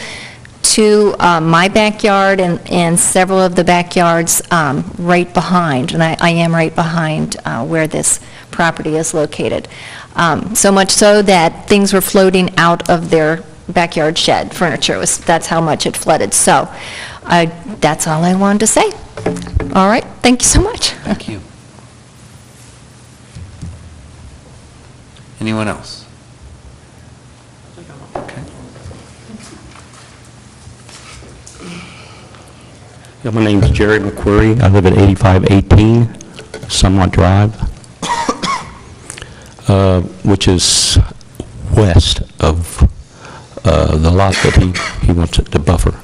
[SPEAKER 16] to my backyard and several of the backyards right behind, and I am right behind where this property is located. So much so that things were floating out of their backyard shed. Furniture that's how much it flooded. So that's all I wanted to say. All right, thank you so much.
[SPEAKER 1] Thank you. Anyone else? Okay.
[SPEAKER 17] Yeah, my name's Jerry McQuarrie. I live at 8518 Sunmont Drive, which is west of the lot that he wants it to buffer.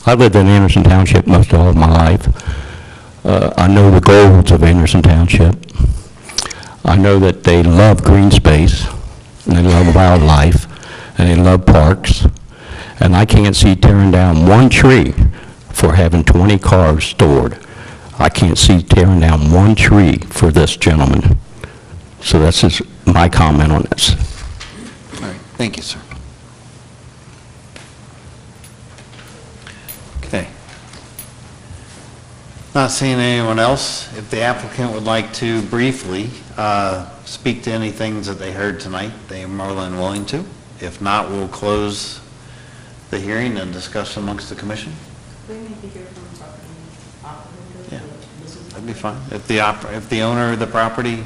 [SPEAKER 17] I've lived in Anderson Township most all of my life. I know the goals of Anderson Township. I know that they love green space, and they love wildlife, and they love parks, and I can't see tearing down one tree for having 20 cars stored. I can't see tearing down one tree for this gentleman. So that's just my comment on this.
[SPEAKER 1] All right, thank you, sir. Okay. Not seeing anyone else. If the applicant would like to briefly speak to any things that they heard tonight, they are more than willing to. If not, we'll close the hearing and discuss amongst the commission.
[SPEAKER 3] We may be here from the property operator.
[SPEAKER 1] Yeah, that'd be fine. If the owner of the property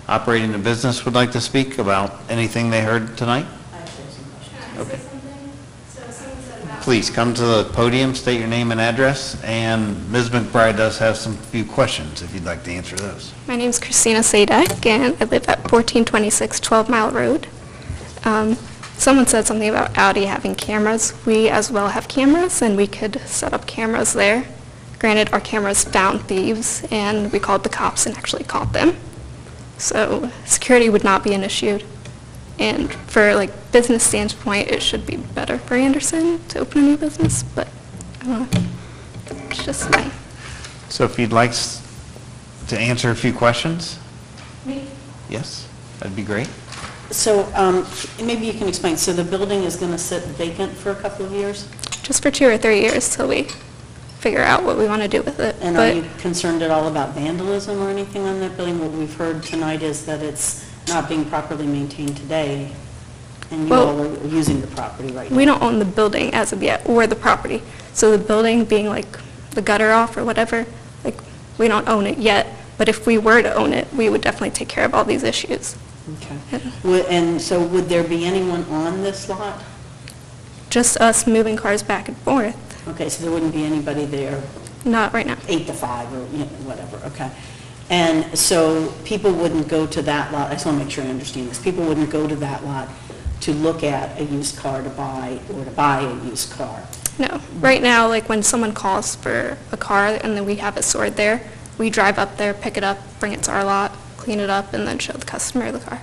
[SPEAKER 1] operating the business would like to speak about anything they heard tonight? Okay. Please come to the podium, state your name and address, and Ms. McBride does have some few questions if you'd like to answer those.
[SPEAKER 18] My name's Christina Sadek, and I live at 1426 12 Mile Road. Someone said something about Audi having cameras. We as well have cameras, and we could set up cameras there. Granted, our cameras found thieves, and we called the cops and actually caught them. So security would not be an issue. And for like business standpoint, it should be better for Anderson to open a new business, but I don't know. It's just my
[SPEAKER 1] So if you'd like to answer a few questions?
[SPEAKER 3] Me?
[SPEAKER 1] Yes, that'd be great.
[SPEAKER 3] So maybe you can explain, so the building is going to sit vacant for a couple of years?
[SPEAKER 18] Just for 2 or 3 years till we figure out what we want to do with it.
[SPEAKER 3] And
[SPEAKER 18] But
[SPEAKER 3] are you concerned at all about vandalism or anything on that building? What we've heard tonight is that it's not being properly maintained today, and you
[SPEAKER 18] Well,
[SPEAKER 3] all are using the property right now.
[SPEAKER 18] we don't own the building as of yet, or the property. So the building being like the gutter off or whatever, like, we don't own it yet. But if we were to own it, we would definitely take care of all these issues.
[SPEAKER 3] Okay. And so would there be anyone on this lot?
[SPEAKER 18] Just us moving cars back and forth,
[SPEAKER 3] Okay, so there wouldn't be anybody there
[SPEAKER 18] not right now.
[SPEAKER 3] 8 to 5 or, whatever, okay. And so people wouldn't go to that lot, I just want to make sure I understand this, people wouldn't go to that lot to look at a used car to buy, or to buy a used car?
[SPEAKER 18] No. Right now, like when someone calls for a car and then we have it stored there, we drive up there, pick it up, bring it to our lot, clean it up, and then show the customer the car.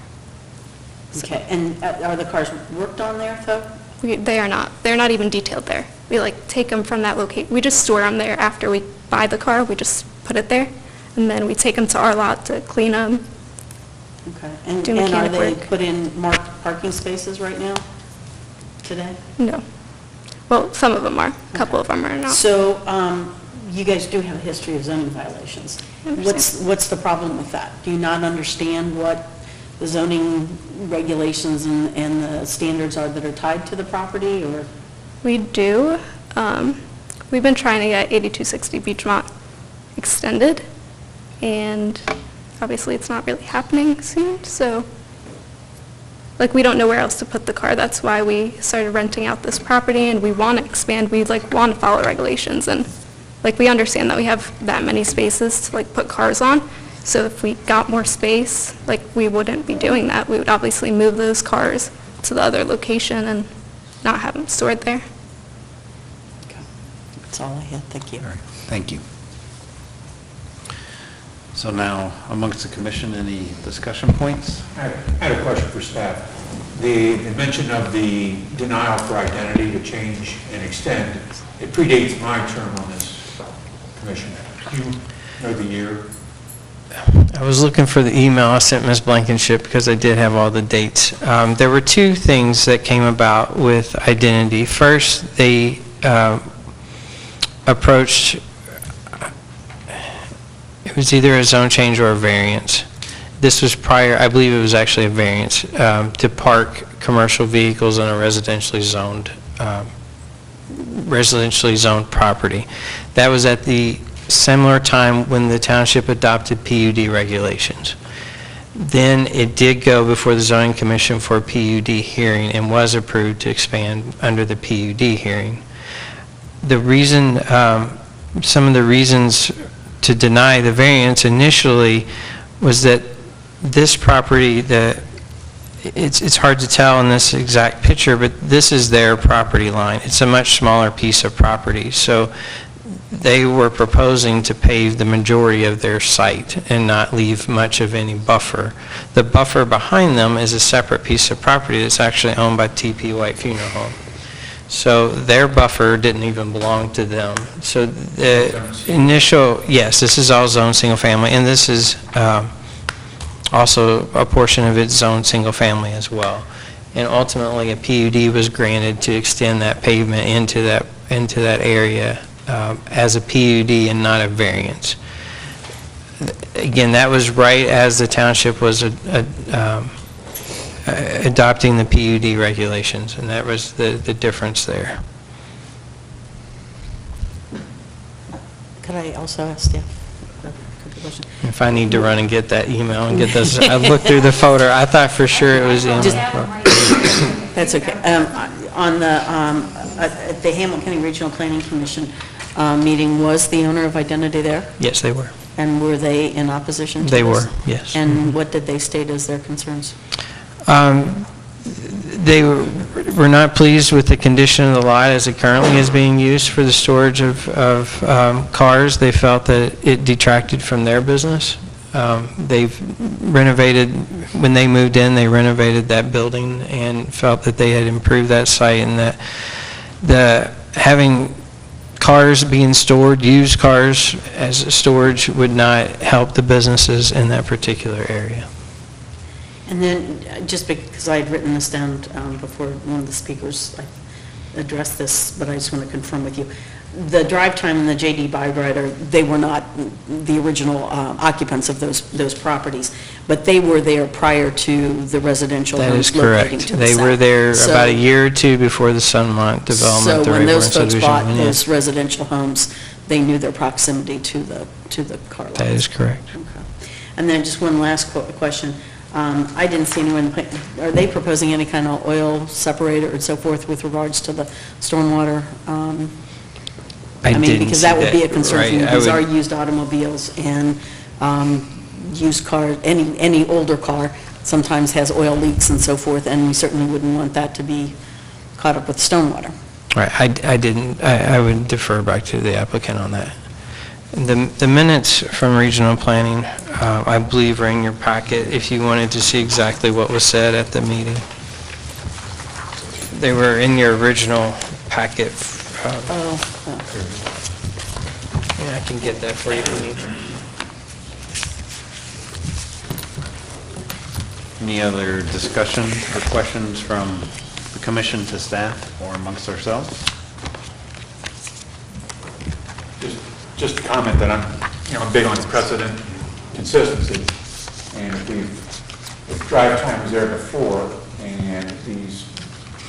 [SPEAKER 3] Okay, and are the cars worked on there, though?
[SPEAKER 18] They are not. They're not even detailed there. We like take them from that location. We just store them there after we buy the car. We just put it there, and then we take them to our lot to clean them.
[SPEAKER 3] Okay, and
[SPEAKER 18] Do
[SPEAKER 3] are
[SPEAKER 18] mechanic
[SPEAKER 3] they
[SPEAKER 18] work.
[SPEAKER 3] put in marked parking spaces right now, today?
[SPEAKER 18] No. Well, some of them are. A couple of them are not.
[SPEAKER 3] So you guys do have a history of zoning violations.
[SPEAKER 18] I understand.
[SPEAKER 3] What's the problem with that? Do you not understand what the zoning regulations and the standards are that are tied to the property, or?
[SPEAKER 18] We do. We've been trying to get 8260 Beachmont extended, and obviously it's not really happening soon, so, like, we don't know where else to put the car. That's why we started renting out this property, and we want to expand. We, like, want to follow regulations, and, like, we understand that we have that many spaces to, like, put cars on, so if we got more space, like, we wouldn't be doing that. We would obviously move those cars to the other location and not have them stored there.
[SPEAKER 3] That's all I had, thank you.
[SPEAKER 1] All right, thank you. So now, amongst the commission, any discussion points?
[SPEAKER 2] I had a question for staff. The mention of the denial for identity to change and extend, it predates my term on this commission. Do you know the year?
[SPEAKER 4] I was looking for the email I sent Ms. Blankenship because I did have all the dates. There were two things that came about with identity. First, they approached, it was either a zone change or a variance. This was prior, I believe it was actually a variance, to park commercial vehicles on a residentially zoned property. That was at the similar time when the township adopted PUD regulations. Then it did go before the zoning commission for a PUD hearing and was approved to expand under the PUD hearing. The reason, some of the reasons to deny the variance initially was that this property, it's hard to tell in this exact picture, but this is their property line. It's a much smaller piece of property. So they were proposing to pave the majority of their site and not leave much of any buffer. The buffer behind them is a separate piece of property that's actually owned by TP White Funeral Home. So their buffer didn't even belong to them. So the initial, yes, this is all zone single family, and this is also a portion of its zone single family as well. And ultimately, a PUD was granted to extend that pavement into that area as a PUD and not a variance. Again, that was right as the township was adopting the PUD regulations, and that was the difference there.
[SPEAKER 3] Could I also ask Steph a couple questions?
[SPEAKER 4] If I need to run and get that email and get those, I looked through the folder. I thought for sure it was in.
[SPEAKER 3] That's okay. On the, at the Hamilton County Regional Planning Commission meeting, was the owner of Identity there?
[SPEAKER 4] Yes, they were.
[SPEAKER 3] And were they in opposition to this?
[SPEAKER 4] They were, yes.
[SPEAKER 3] And what did they state as their concerns?
[SPEAKER 4] They were not pleased with the condition of the lot as it currently is being used for the storage of cars. They felt that it detracted from their business. They've renovated, when they moved in, they renovated that building and felt that they had improved that site, and that having cars being stored, used cars as storage would not help the businesses in that particular area.
[SPEAKER 3] And then, just because I had written this down before one of the speakers addressed this, but I just want to confirm with you. The drive time and the J.D. Byrider, they were not the original occupants of those properties, but they were there prior to the residential
[SPEAKER 4] That is
[SPEAKER 3] homes locating
[SPEAKER 4] correct.
[SPEAKER 3] to the
[SPEAKER 4] They
[SPEAKER 3] south.
[SPEAKER 4] were there
[SPEAKER 3] So-
[SPEAKER 4] about a year or two before the Sunmont development, the
[SPEAKER 3] So when
[SPEAKER 4] Rayburn
[SPEAKER 3] those folks
[SPEAKER 4] subdivision
[SPEAKER 3] bought
[SPEAKER 4] went in.
[SPEAKER 3] those residential homes, they knew their proximity to the car lots.
[SPEAKER 4] That is correct.
[SPEAKER 3] Okay. And then just one last question. I didn't see anyone, are they proposing any kind of oil separator and so forth with regards to the stormwater? I mean,
[SPEAKER 4] didn't
[SPEAKER 3] because
[SPEAKER 4] see
[SPEAKER 3] that would be a concern for
[SPEAKER 4] right.
[SPEAKER 3] you.
[SPEAKER 4] I
[SPEAKER 3] These
[SPEAKER 4] would-
[SPEAKER 3] are used automobiles, and used car, any older car sometimes has oil leaks and so forth, and we certainly wouldn't want that to be caught up with stormwater.
[SPEAKER 4] Right, I didn't, I would defer back to the applicant on that. The minutes from regional planning, I believe, are in your packet if you wanted to see exactly what was said at the meeting. They were in your original packet. Yeah, I can get that for you if you need.
[SPEAKER 1] Any other discussion or questions from the commission to staff or amongst ourselves?
[SPEAKER 2] Just a comment that I'm big on precedent and consistency. And if drive time was there before and these,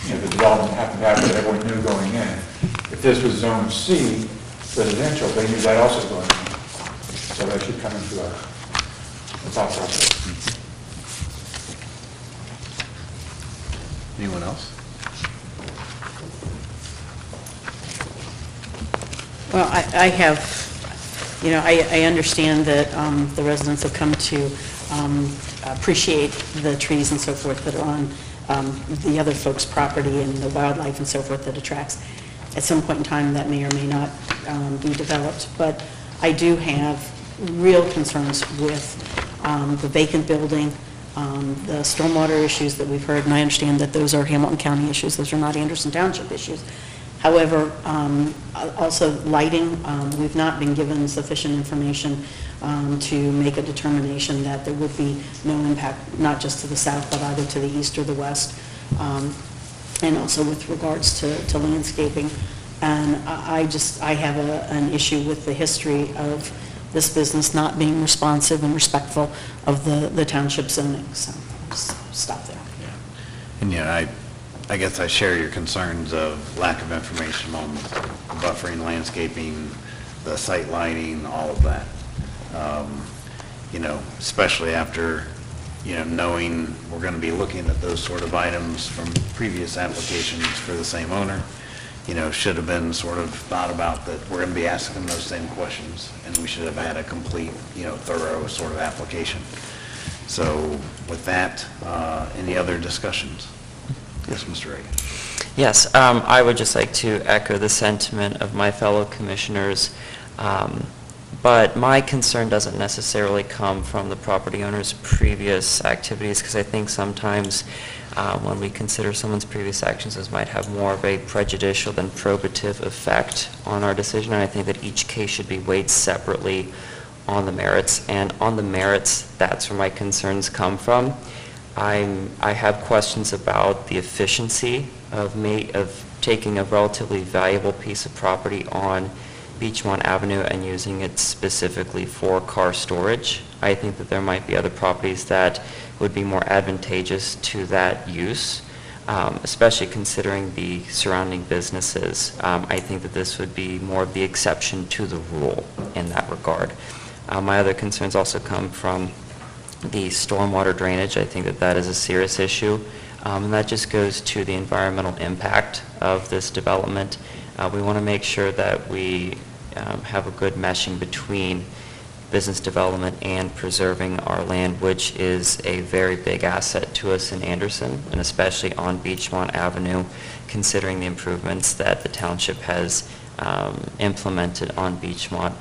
[SPEAKER 2] the development happened after that everyone knew going in, if this was zone C residential, they knew that also going in. So that should come into a thought process.
[SPEAKER 1] Anyone else?
[SPEAKER 3] Well, I have, I understand that the residents have come to appreciate the trees and so forth that are on the other folks' property and the wildlife and so forth that attracts. At some point in time, that may or may not be developed, but I do have real concerns with the vacant building, the stormwater issues that we've heard, and I understand that those are Hamilton County issues, those are not Anderson Township issues. However, also lighting, we've not been given sufficient information to make a determination that there would be no impact, not just to the south, but either to the east or the west, and also with regards to landscaping. And I have an issue with the history of this business not being responsive and respectful of the township zoning, so I'll just stop there.
[SPEAKER 1] And I guess I share your concerns of lack of information on buffering, landscaping, the site lighting, all of that. Especially after, knowing we're going to be looking at those sort of items from previous applications for the same owner, should have been sort of thought about that we're going to be asking those same questions, and we should have had a complete, thorough sort of application. So with that, any other discussions? Yes, Mr. Reagan.
[SPEAKER 5] Yes, I would just like to echo the sentiment of my fellow commissioners, but my concern doesn't necessarily come from the property owner's previous activities, because I think sometimes when we consider someone's previous actions, those might have more of a prejudicial than probative effect on our decision, and I think that each case should be weighed separately on the merits, and on the merits, that's where my concerns come from. I have questions about the efficiency of taking a relatively valuable piece of property on Beachmont Avenue and using it specifically for car storage. I think that there might be other properties that would be more advantageous to that use, especially considering the surrounding businesses. I think that this would be more of the exception to the rule in that regard. My other concerns also come from the stormwater drainage. I think that is a serious issue, and that just goes to the environmental impact of this development. We want to make sure that we have a good meshing between business development and preserving our land, which is a very big asset to us in Anderson, and especially on Beachmont Avenue, considering the improvements that the township has implemented on Beachmont.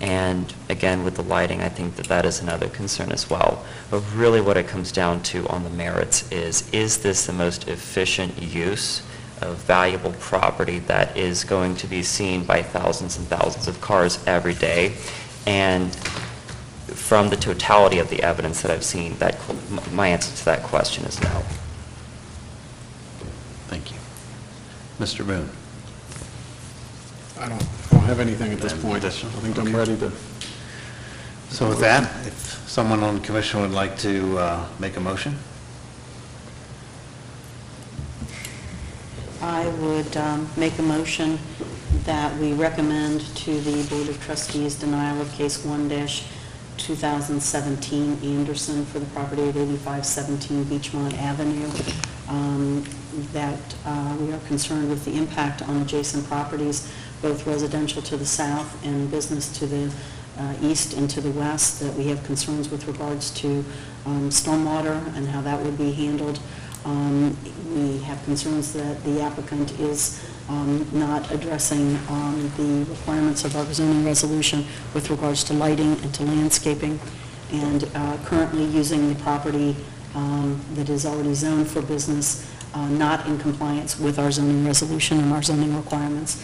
[SPEAKER 5] And again, with the lighting, I think that is another concern as well. But really what it comes down to on the merits is this the most efficient use of valuable property that is going to be seen by thousands and thousands of cars every day. And from the totality of the evidence that I've seen, my answer to that question is no.
[SPEAKER 1] Thank you. Mr. Boone?
[SPEAKER 6] I don't have anything at this point. I think I'm ready to...
[SPEAKER 1] So with that, if someone on the commission would like to make a motion?
[SPEAKER 3] I would make a motion that we recommend to the Board of Trustees denial of case 1-2017 Anderson for the property at 8517 Beachmont Avenue, that we are concerned with the impact on adjacent properties, both residential to the south and business to the east and to the west, that we have concerns with regards to stormwater and how that would be handled. We have concerns that the applicant is not addressing the requirements of our zoning resolution with regards to lighting and to landscaping, and currently using the property that is already zoned for business, not in compliance with our zoning resolution and our zoning requirements.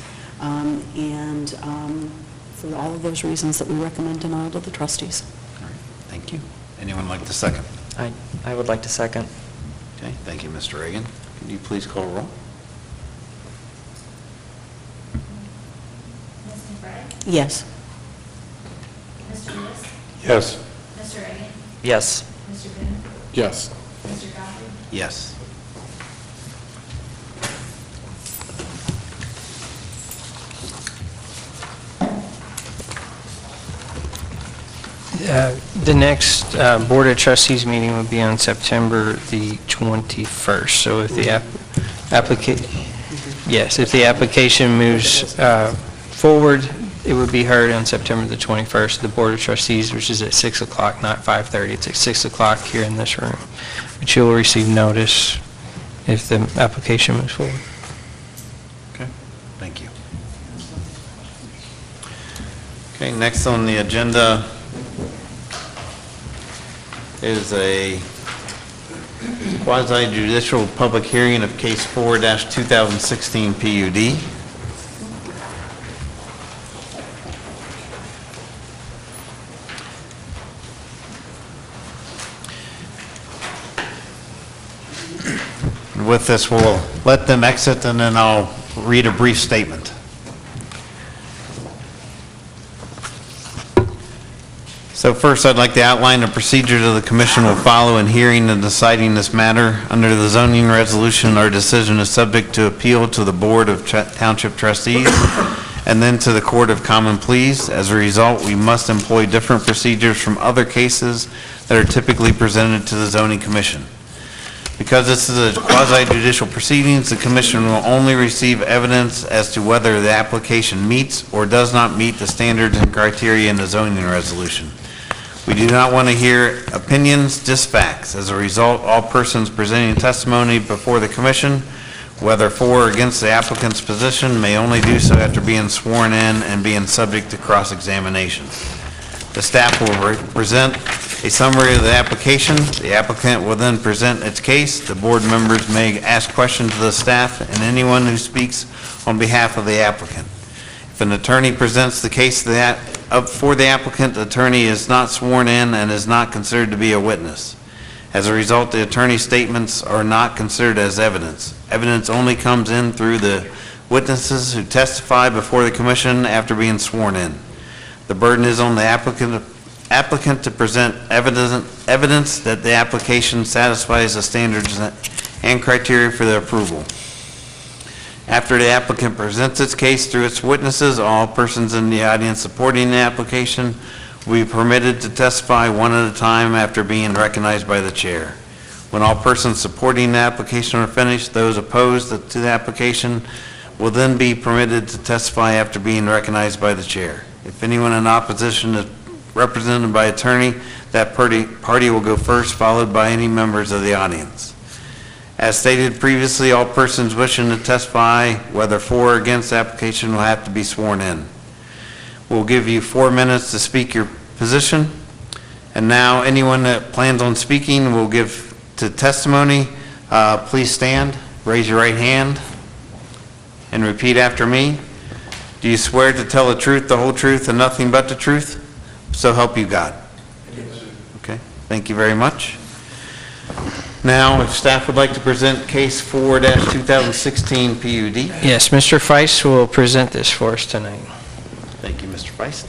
[SPEAKER 3] For all of those reasons that we recommend denial to the trustees.
[SPEAKER 1] All right, thank you. Anyone like to second?
[SPEAKER 5] I would like to second.
[SPEAKER 1] Okay, thank you, Mr. Reagan. Can you please call roll?
[SPEAKER 7] Ms. McBride?
[SPEAKER 3] Yes.
[SPEAKER 7] Mr. Lewis?
[SPEAKER 6] Yes.
[SPEAKER 7] Mr. Reagan?
[SPEAKER 5] Yes.
[SPEAKER 7] Mr. Boone?
[SPEAKER 6] Yes.
[SPEAKER 7] Mr. Gottlieb?
[SPEAKER 1] Yes.
[SPEAKER 4] The next Board of Trustees meeting will be on September the 21st. So if the if the application moves forward, it would be heard on September the 21st. The Board of Trustees, which is at 6 o'clock, not 5:30. It's at 6 o'clock here in this room. But you'll receive notice if the application moves forward.
[SPEAKER 1] Okay, thank you. Okay, next on the agenda is a quasi-judicial public hearing of case 4-2016 PUD. With this, we'll let them exit and then I'll read a brief statement. So first, I'd like to outline the procedures the commission will follow in hearing and deciding this matter. Under the zoning resolution, our decision is subject to appeal to the Board of Township Trustees and then to the Court of Common Pleas. As a result, we must employ different procedures from other cases that are typically presented to the Zoning Commission. Because this is a quasi-judicial proceedings, the commission will only receive evidence as to whether the application meets or does not meet the standards and criteria in the zoning resolution. We do not want to hear opinions, just facts. As a result, all persons presenting testimony before the commission, whether for or against the applicant's position, may only do so after being sworn in and being subject to cross-examination. The staff will present a summary of the application. The applicant will then present its case. The board members may ask questions of the staff and anyone who speaks on behalf of the applicant. If an attorney presents the case for the applicant, the attorney is not sworn in and is not considered to be a witness. As a result, the attorney's statements are not considered as evidence. Evidence only comes in through the witnesses who testify before the commission after being sworn in. The burden is on the applicant to present evidence that the application satisfies the standards and criteria for the approval. After the applicant presents its case through its witnesses, all persons in the audience supporting the application will be permitted to testify one at a time after being recognized by the chair. When all persons supporting the application are finished, those opposed to the application will then be permitted to testify after being recognized by the chair. If anyone in opposition is represented by attorney, that party will go first, followed by any members of the audience. As stated previously, all persons wishing to testify, whether for or against the application, will have to be sworn in. We'll give you 4 minutes to speak your position. And now, anyone that plans on speaking will give to testimony. Please stand, raise your right hand. and repeat after me. Do you swear to tell the truth, the whole truth, and nothing but the truth? So help you God. Okay, thank you very much. Now, if staff would like to present case 4-2016 PUD.
[SPEAKER 4] Yes, Mr. Feist will present this for us tonight.
[SPEAKER 1] Thank you, Mr. Feist.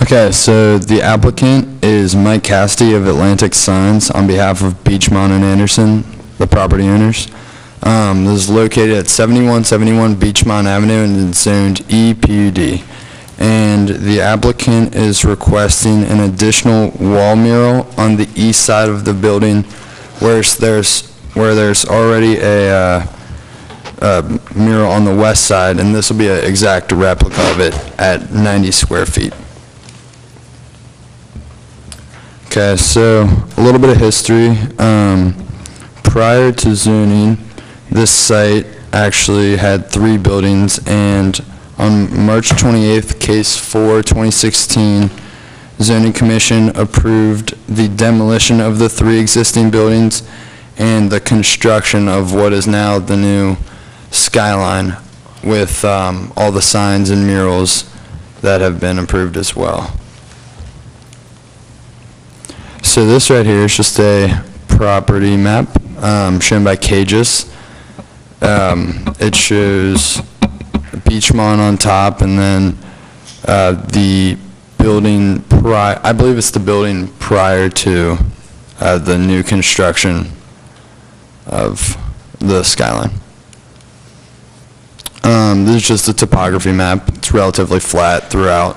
[SPEAKER 19] Okay, so the applicant is Mike Cassidy of Atlantic Signs on behalf of Beachmont and Anderson, the property owners. This is located at 7171 Beachmont Avenue and is zoned EPUD. And the applicant is requesting an additional wall mural on the east side of the building where there's already a mural on the west side, and this will be an exact replica of it at 90 square feet. Okay, so a little bit of history. Prior to zoning, this site actually had 3 buildings, and on March 28th, case 4-2016, Zoning Commission approved the demolition of the 3 existing buildings and the construction of what is now the new skyline with all the signs and murals that have been approved as well. So this right here is just a property map shown by Cages. It shows Beachmont on top, and then the building I believe it's the building prior to the new construction of the skyline. This is just a topography map. It's relatively flat throughout.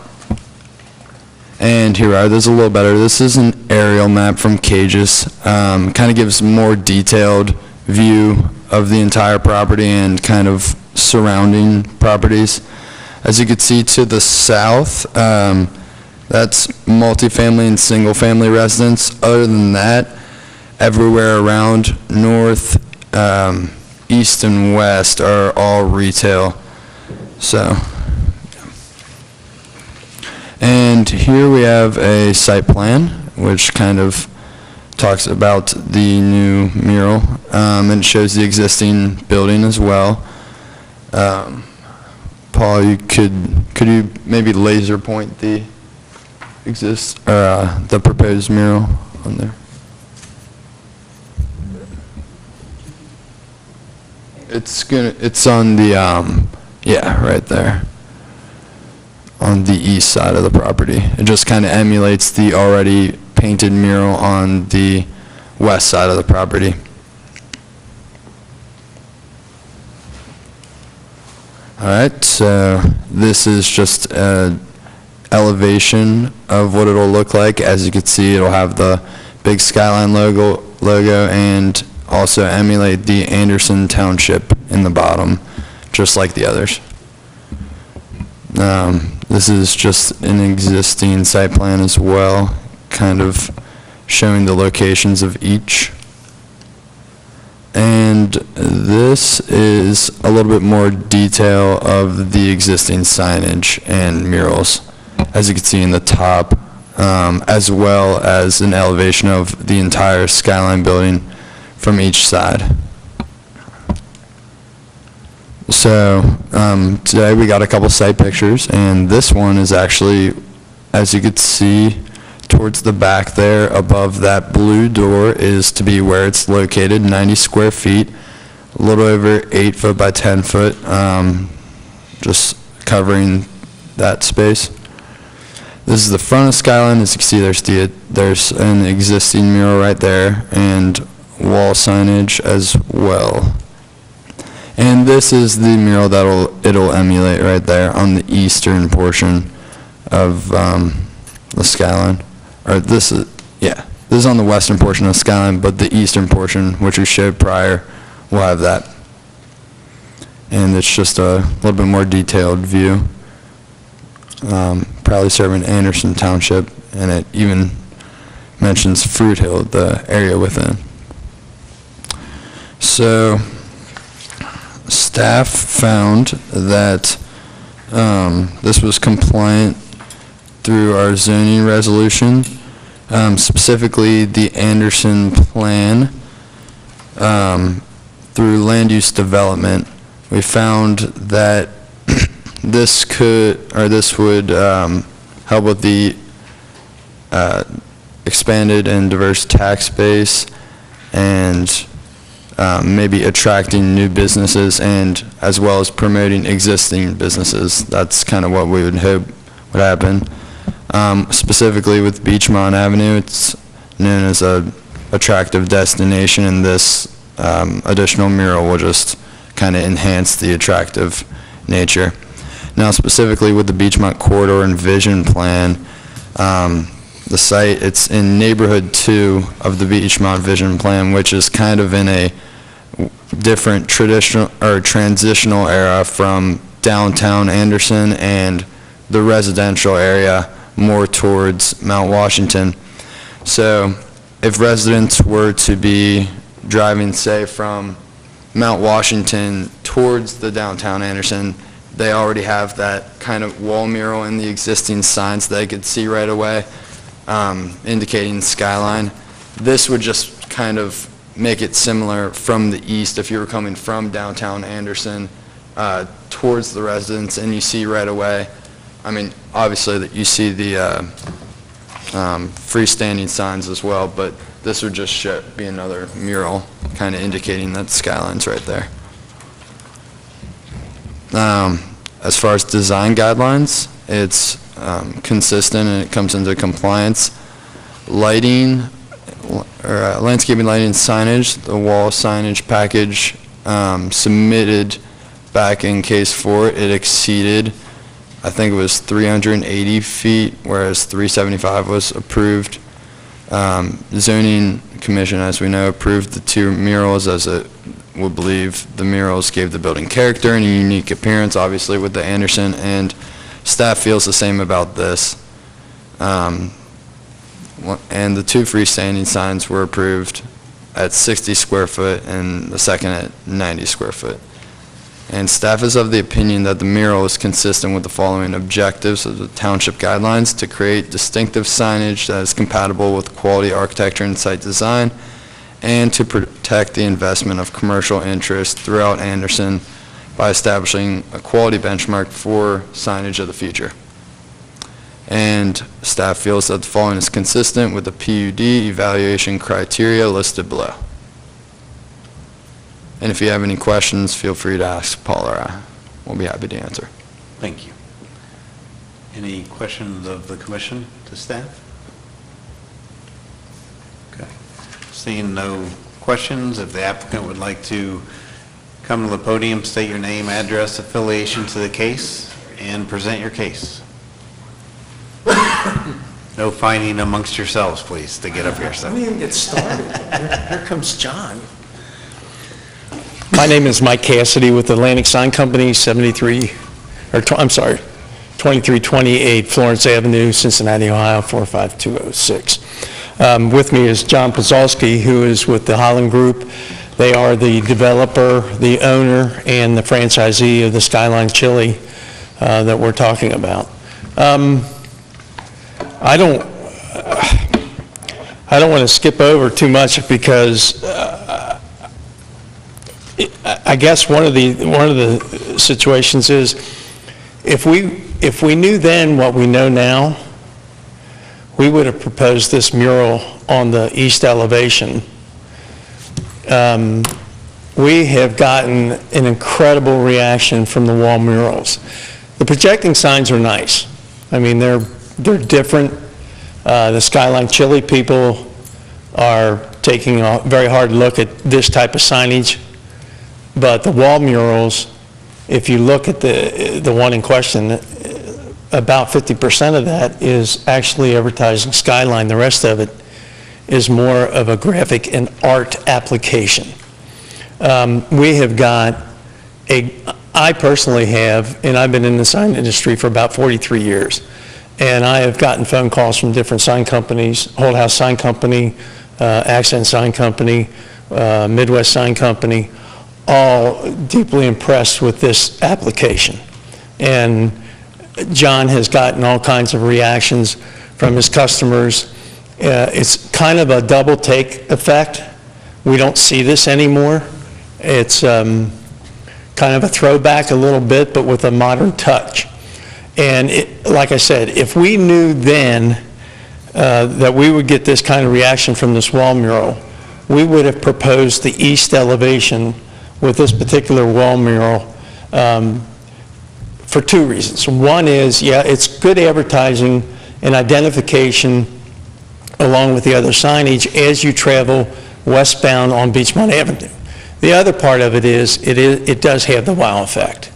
[SPEAKER 19] And here we are. This is a little better. This is an aerial map from Cages. Kind of gives more detailed view of the entire property and kind of surrounding properties. As you can see to the south, that's multifamily and single-family residence. Other than that, everywhere around north, east, and west are all retail. So, and here we have a site plan, which kind of talks about the new mural, and shows the existing building as well. Paul, could you maybe laser point the the proposed mural on there? It's on the yeah, right there on the east side of the property. It just kind of emulates the already painted mural on the west side of the property. All right, so this is just an elevation of what it'll look like. As you can see, it'll have the big Skyline logo and also emulate the Anderson Township in the bottom, just like the others. This is just an existing site plan as well, kind of showing the locations of each. And this is a little bit more detail of the existing signage and murals, as you can see in the top, as well as an elevation of the entire Skyline building from each side. So today we got a couple site pictures, and this one is actually, as you could see, towards the back there above that blue door is to be where it's located, 90 square feet, a little over 8 foot by 10 foot, just covering that space. This is the front of Skyline. As you can see, there's an existing mural right there and wall signage as well. And this is the mural that it'll emulate right there on the eastern portion of the Skyline. Or this is on the western portion of Skyline, but the eastern portion, which we showed prior, will have that. And it's just a little bit more detailed view. Proudly serving Anderson Township, and it even mentions Fruit Hill, the area within. So, staff found that this was compliant through our zoning resolution, specifically the Anderson plan, through land use development, we found that this would help with the expanded and diverse tax base and maybe attracting new businesses and as well as promoting existing businesses. That's kind of what we would hope would happen. Specifically with Beachmont Avenue, it's known as a attractive destination, and this additional mural will just kind of enhance the attractive nature. Now specifically with the Beachmont Corridor and Vision Plan, the site, it's in neighborhood 2 of the Beachmont Vision Plan, which is kind of in a different traditional or transitional era from downtown Anderson and the residential area more towards Mount Washington. So if residents were to be driving, say, from Mount Washington towards the downtown Anderson, they already have that kind of wall mural in the existing signs they could see right away, indicating the skyline. This would just kind of make it similar from the east if you were coming from downtown Anderson towards the residence, and you see right away, I mean, obviously that you see the freestanding signs as well, but this would just be another mural kind of indicating that the skyline's right there. As far as design guidelines, it's consistent and it comes into compliance. Lighting, or landscaping, lighting, signage, the wall signage package submitted back in case 4, it exceeded, I think it was 380 feet, whereas 375 was approved. Zoning Commission, as we know, approved the 2 murals, as it would believe the murals gave the building character and a unique appearance, obviously with the Anderson, and staff feels the same about this. And the 2 freestanding signs were approved at 60 square foot and the second at 90 square foot. And staff is of the opinion that the mural is consistent with the following objectives of the township guidelines: to create distinctive signage that is compatible with quality architecture and site design, and to protect the investment of commercial interest throughout Anderson by establishing a quality benchmark for signage of the future. And staff feels that the following is consistent with the PUD evaluation criteria listed below. And if you have any questions, feel free to ask Paul or I. We'll be happy to answer.
[SPEAKER 1] Thank you. Any questions of the commission to staff? Okay. Seeing no questions, if the applicant would like to come to the podium, state your name, address, affiliation to the case, and present your case. No fighting amongst yourselves, please, to get up here.
[SPEAKER 20] Let me even get started. Here comes John. My name is Mike Cassidy with Atlantic Sign Company, 2328 Florence Avenue, Cincinnati, Ohio, 45206. With me is John Pazalski, who is with the Holland Group. They are the developer, the owner, and the franchisee of the Skyline Chili that we're talking about. I don't want to skip over too much because I guess one of the situations is if we knew then what we know now, we would have proposed this mural on the east elevation. We have gotten an incredible reaction from the wall murals. The projecting signs are nice. I mean, they're different. The Skyline Chili people are taking a very hard look at this type of signage. But the wall murals, if you look at the one in question, about 50% of that is actually advertising Skyline. The rest of it is more of a graphic and art application. We have got I personally have, and I've been in the sign industry for about 43 years, and I have gotten phone calls from different sign companies, Whole House Sign Company, Accent Sign Company, Midwest Sign Company, all deeply impressed with this application. And John has gotten all kinds of reactions from his customers. It's kind of a double take effect. We don't see this anymore. It's kind kind of a throwback a little bit, but with a modern touch. And like I said, if we knew then that we would get this kind of reaction from this wall mural, we would have proposed the east elevation with this particular wall mural for two reasons. One is, yeah, it's good advertising and identification along with the other signage as you travel westbound on Beachmont Avenue. The other part of it is, it does have the wow effect.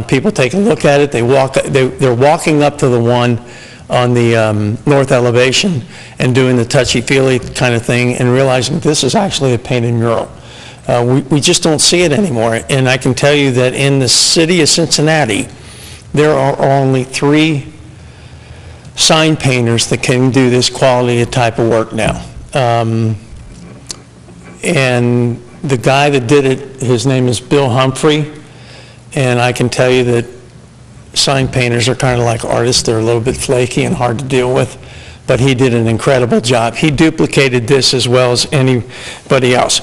[SPEAKER 20] People take a look at it, they're walking up to the one on the north elevation and doing the touchy-feely kind of thing and realizing this is actually a painted mural. We just don't see it anymore. And I can tell you that in the city of Cincinnati, there are only 3 sign painters that can do this quality of type of work now. And the guy that did it, his name is Bill Humphrey, and I can tell you that sign painters are kind of like artists. They're a little bit flaky and hard to deal with, but he did an incredible job. He duplicated this as well as anybody else.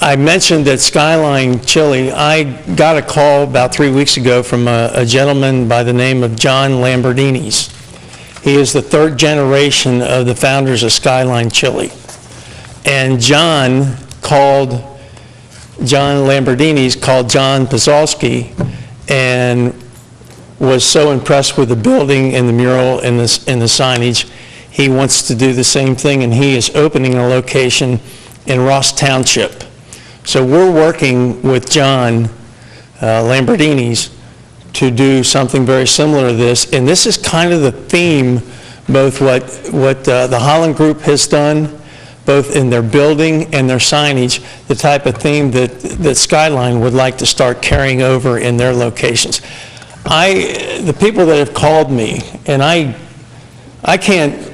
[SPEAKER 20] I mentioned that Skyline Chili. I got a call about 3 weeks ago from a gentleman by the name of John Lambertini's. He is the 3rd generation of the founders of Skyline Chili. And John Lambertini's called John Pazalski and was so impressed with the building and the mural and the signage, he wants to do the same thing, and he is opening a location in Ross Township. So we're working with John Lambertini's to do something very similar to this, and this is kind of the theme, both what the Holland Group has done, both in their building and their signage, the type of theme that Skyline would like to start carrying over in their locations. The people that have called me, and I can't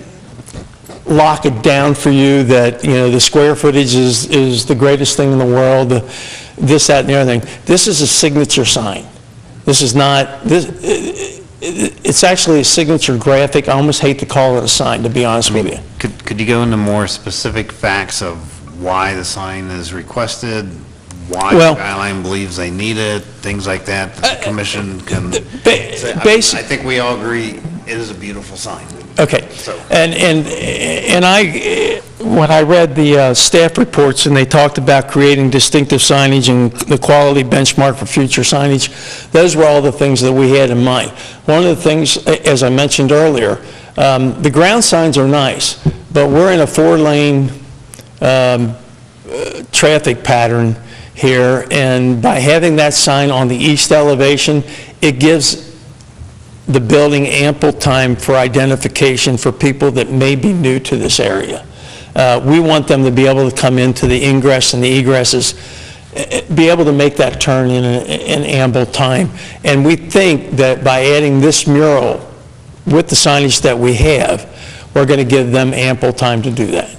[SPEAKER 20] lock it down for you that, you know, the square footage is the greatest thing in the world, this, that, and the other thing. This is a signature sign. This is not, it's actually a signature graphic. I almost hate to call it a sign, to be honest with you.
[SPEAKER 1] Could you go into more specific facts of why the sign is requested, why Skyline believes they need it, things like that, the commission can say? I think we all agree it is a beautiful sign.
[SPEAKER 20] Okay, and when I read the staff reports and they talked about creating distinctive signage and the quality benchmark for future signage, those were all the things that we had in mind. One of the things, as I mentioned earlier, the ground signs are nice, but we're in a 4-lane traffic pattern here, and by having that sign on the east elevation, it gives the building ample time for identification for people that may be new to this area. We want them to be able to come into the ingress and the egresses, be able to make that turn in ample time. And we think that by adding this mural with the signage that we have, we're going to give them ample time to do that.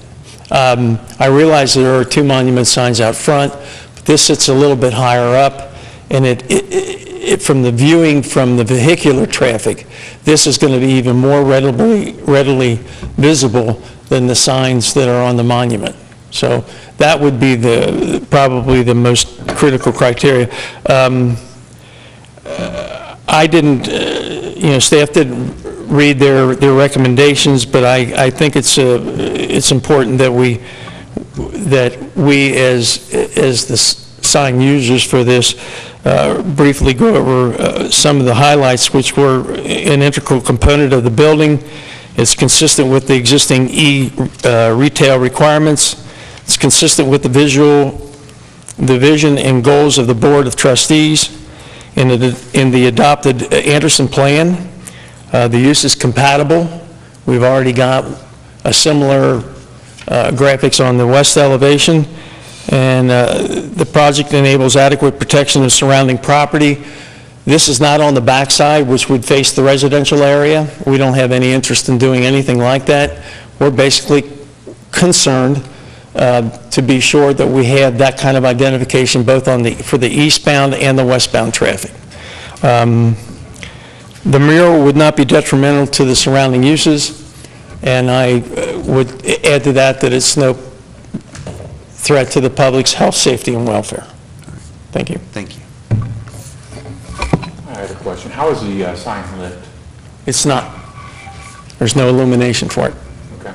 [SPEAKER 20] I realize there are 2 monument signs out front, but this sits a little bit higher up, and from the viewing from the vehicular traffic, this is going to be even more readily visible than the signs that are on the monument. So that would be probably the most critical criteria. I didn't, staff didn't read their recommendations, but I think it's important that we as the sign users for this briefly go over some of the highlights, which were an integral component of the building. It's consistent with the existing retail requirements. It's consistent with the vision and goals of the Board of Trustees. In the adopted Anderson Plan, the use is compatible. We've already got a similar graphics on the west elevation, and the project enables adequate protection of surrounding property. This is not on the backside, which would face the residential area. We don't have any interest in doing anything like that. We're basically concerned to be sure that we have that kind of identification both for the eastbound and the westbound traffic. The mural would not be detrimental to the surrounding uses, and I would add to that it's no threat to the public's health, safety, and welfare. Thank you.
[SPEAKER 1] Thank you.
[SPEAKER 2] I had a question. How is the sign lit?
[SPEAKER 20] It's not. There's no illumination for it.
[SPEAKER 2] Okay.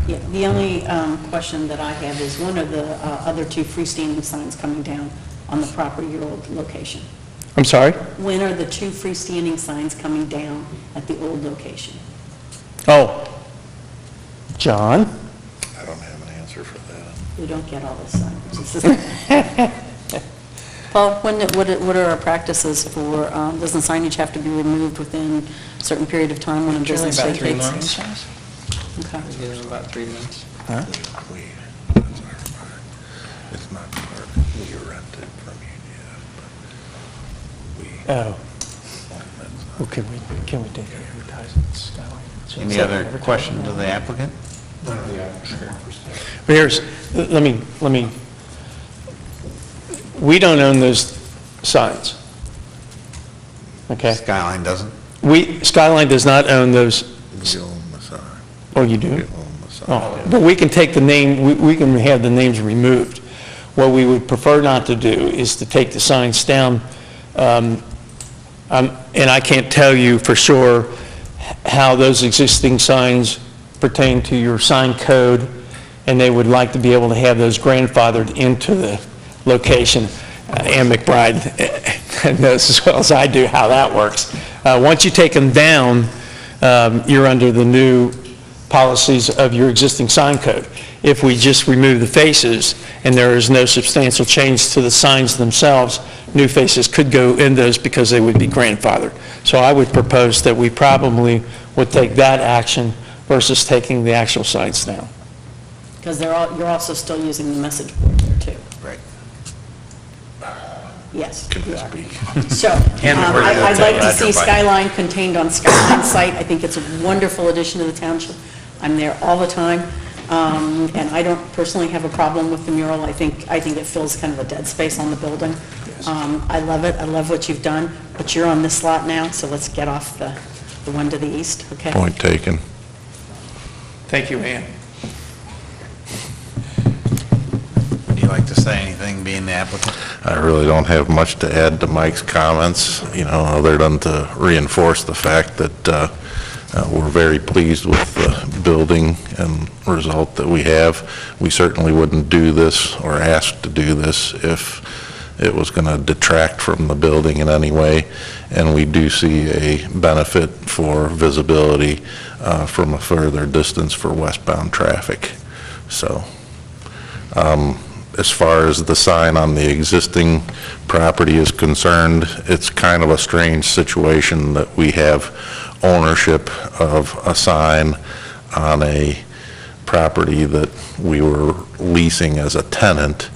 [SPEAKER 3] Yeah, the only question that I have is, when are the other two freestanding signs coming down on the property, your old location?
[SPEAKER 20] I'm sorry?
[SPEAKER 3] When are the two freestanding signs coming down at the old location?
[SPEAKER 20] Oh, John?
[SPEAKER 21] I don't have an answer for that.
[SPEAKER 3] We don't get all this signage. Paul, what are our practices for, doesn't signage have to be removed within a certain period of time when a
[SPEAKER 4] Generally
[SPEAKER 3] business
[SPEAKER 4] about 3
[SPEAKER 3] vacates?
[SPEAKER 4] months.
[SPEAKER 3] Okay.
[SPEAKER 4] Give them about 3 months.
[SPEAKER 20] Huh?
[SPEAKER 21] It's not part, we rented from UDF,
[SPEAKER 20] Oh. Well, can we take advertise it, Skyline?
[SPEAKER 1] Any other questions of the applicant?
[SPEAKER 2] None of the applicants.
[SPEAKER 20] But here's, let me, we don't own those signs. Okay?
[SPEAKER 1] Skyline doesn't?
[SPEAKER 20] Skyline does not own those.
[SPEAKER 21] we own the sign.
[SPEAKER 20] Oh, you do?
[SPEAKER 21] We own the sign.
[SPEAKER 20] Oh, but we can take the name, we can have the names removed. What we would prefer not to do is to take the signs down, and I can't tell you for sure how those existing signs pertain to your sign code, and they would like to be able to have those grandfathered into the location. Ann McBride knows as well as I do how that works. Once you take them down, you're under the new policies of your existing sign code. If we just remove the faces and there is no substantial change to the signs themselves, new faces could go in those because they would be grandfathered. So I would propose that we probably would take that action versus taking the actual signs down.
[SPEAKER 3] Because you're also still using the message board there too.
[SPEAKER 1] Right.
[SPEAKER 3] Yes.
[SPEAKER 21] Can
[SPEAKER 3] you
[SPEAKER 21] this
[SPEAKER 3] are.
[SPEAKER 21] be?
[SPEAKER 3] So,
[SPEAKER 1] And we're gonna
[SPEAKER 3] I'd
[SPEAKER 1] take
[SPEAKER 3] like to
[SPEAKER 1] it
[SPEAKER 3] see
[SPEAKER 1] out your
[SPEAKER 3] Skyline contained on Skyline's site. I think it's a wonderful addition to the township. I'm there all the time, and I don't personally have a problem with the mural. I think it fills kind of a dead space on the building. I love it. I love what you've done, but you're on this lot now, so let's get off the one to the east, okay?
[SPEAKER 21] Point taken.
[SPEAKER 20] Thank you, Ann.
[SPEAKER 1] Would you like to say anything, being the applicant?
[SPEAKER 21] I really don't have much to add to Mike's comments, other than to reinforce the fact that we're very pleased with the building and result that we have. We certainly wouldn't do this or ask to do this if it was going to detract from the building in any way, and we do see a benefit for visibility from a further distance for westbound traffic. So, as far as the sign on the existing property is concerned, it's kind of a strange situation that we have ownership of a sign on a property that we were leasing as a tenant.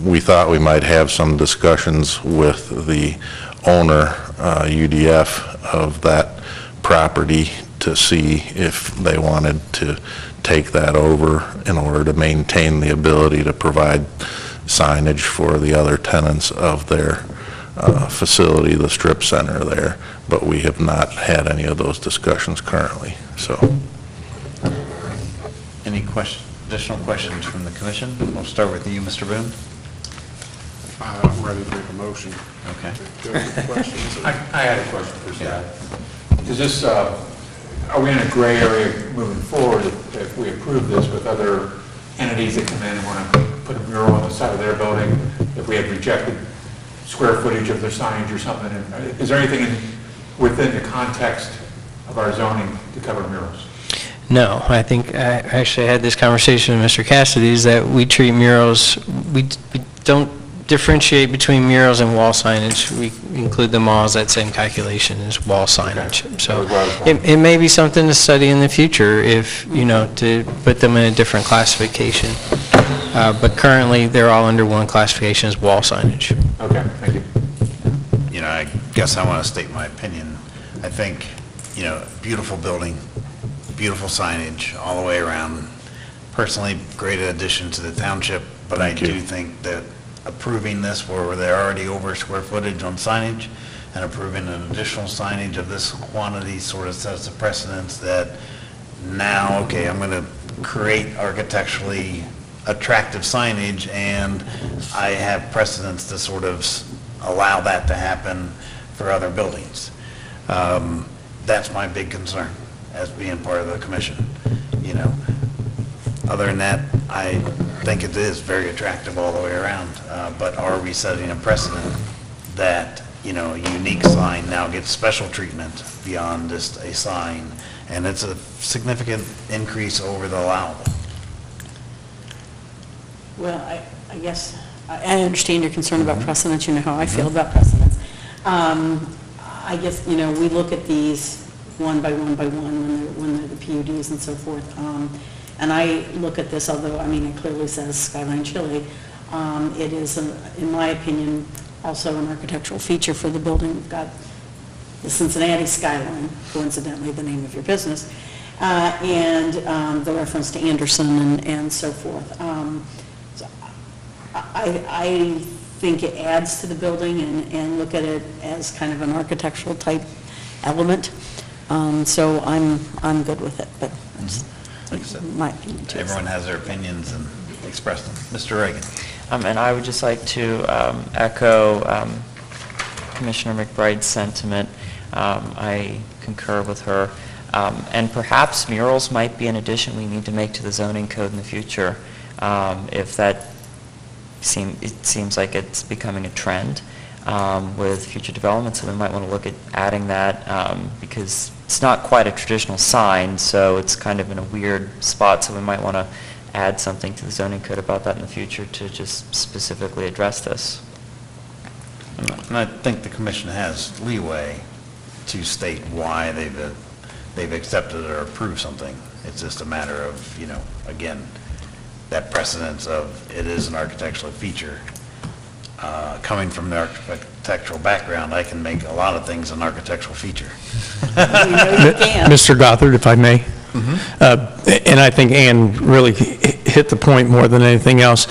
[SPEAKER 21] We thought we might have some discussions with the owner, UDF, of that property to see if they wanted to take that over in order to maintain the ability to provide signage for the other tenants of their facility, the strip center there, but we have not had any of those discussions currently, so.
[SPEAKER 1] Any additional questions from the commission? We'll start with you, Mr. Boone.
[SPEAKER 6] I'm ready to make a motion.
[SPEAKER 1] Okay.
[SPEAKER 6] Do you have any questions?
[SPEAKER 2] I had a question for Scott. Is this, are we in a gray area moving forward if we approve this with other entities that come in and want to put a mural on the side of their building? If we had rejected square footage of their signage or something, is there anything within the context of our zoning to cover murals?
[SPEAKER 4] No, I think I actually had this conversation with Mr. Cassidy, is that we treat murals, we don't differentiate between murals and wall signage. We include them all as that same calculation as wall signage.
[SPEAKER 2] Okay.
[SPEAKER 4] So it may be something to study in the future if, to put them in a different classification. But currently, they're all under one classification as wall signage.
[SPEAKER 2] Okay, thank you.
[SPEAKER 1] I guess I want to state my opinion. I think, beautiful building, beautiful signage all the way around. Personally, great addition to the township, but I do think that approving this where they're already over square footage on signage and approving an additional signage of this quantity sort of sets a precedence that now, okay, I'm going to create architecturally attractive signage, and I have precedence to sort of allow that to happen for other buildings. That's my big concern as being part of the commission, you know. Other than that, I think it is very attractive all the way around, but are we setting a precedent that, you know, a unique sign now gets special treatment beyond just a sign, and it's a significant increase over the allowable?
[SPEAKER 3] Well, I guess, I understand your concern about precedents, you know how I feel about precedents. I guess, you know, we look at these one by one when they're the PUDs and so forth. And I look at this, although, I mean, it clearly says Skyline Chili. It is, in my opinion, also an architectural feature for the building. We've got the Cincinnati skyline, coincidentally the name of your business, and the reference to Anderson and so forth. So I think it adds to the building and look at it as kind of an architectural type element. So I'm good with it, but
[SPEAKER 1] like I said,
[SPEAKER 3] my opinion too.
[SPEAKER 1] Everyone has their opinions and express them. Mr. Reagan.
[SPEAKER 5] And I would just like to echo Commissioner McBride's sentiment. I concur with her. And perhaps murals might be an addition we need to make to the zoning code in the future. If that it seems like it's becoming a trend with future development, so we might want to look at adding that because it's not quite a traditional sign, so it's kind of in a weird spot, so we might want to add something to the zoning code about that in the future to just specifically address this.
[SPEAKER 1] And I think the commission has leeway to state why they've accepted or approved something. It's just a matter of, you know, again, that precedence of it is an architectural feature. Coming from the architectural background, I can make a lot of things an architectural feature.
[SPEAKER 20] Mr. Gothard, if I may. And I think Ann really hit the point more than anything else.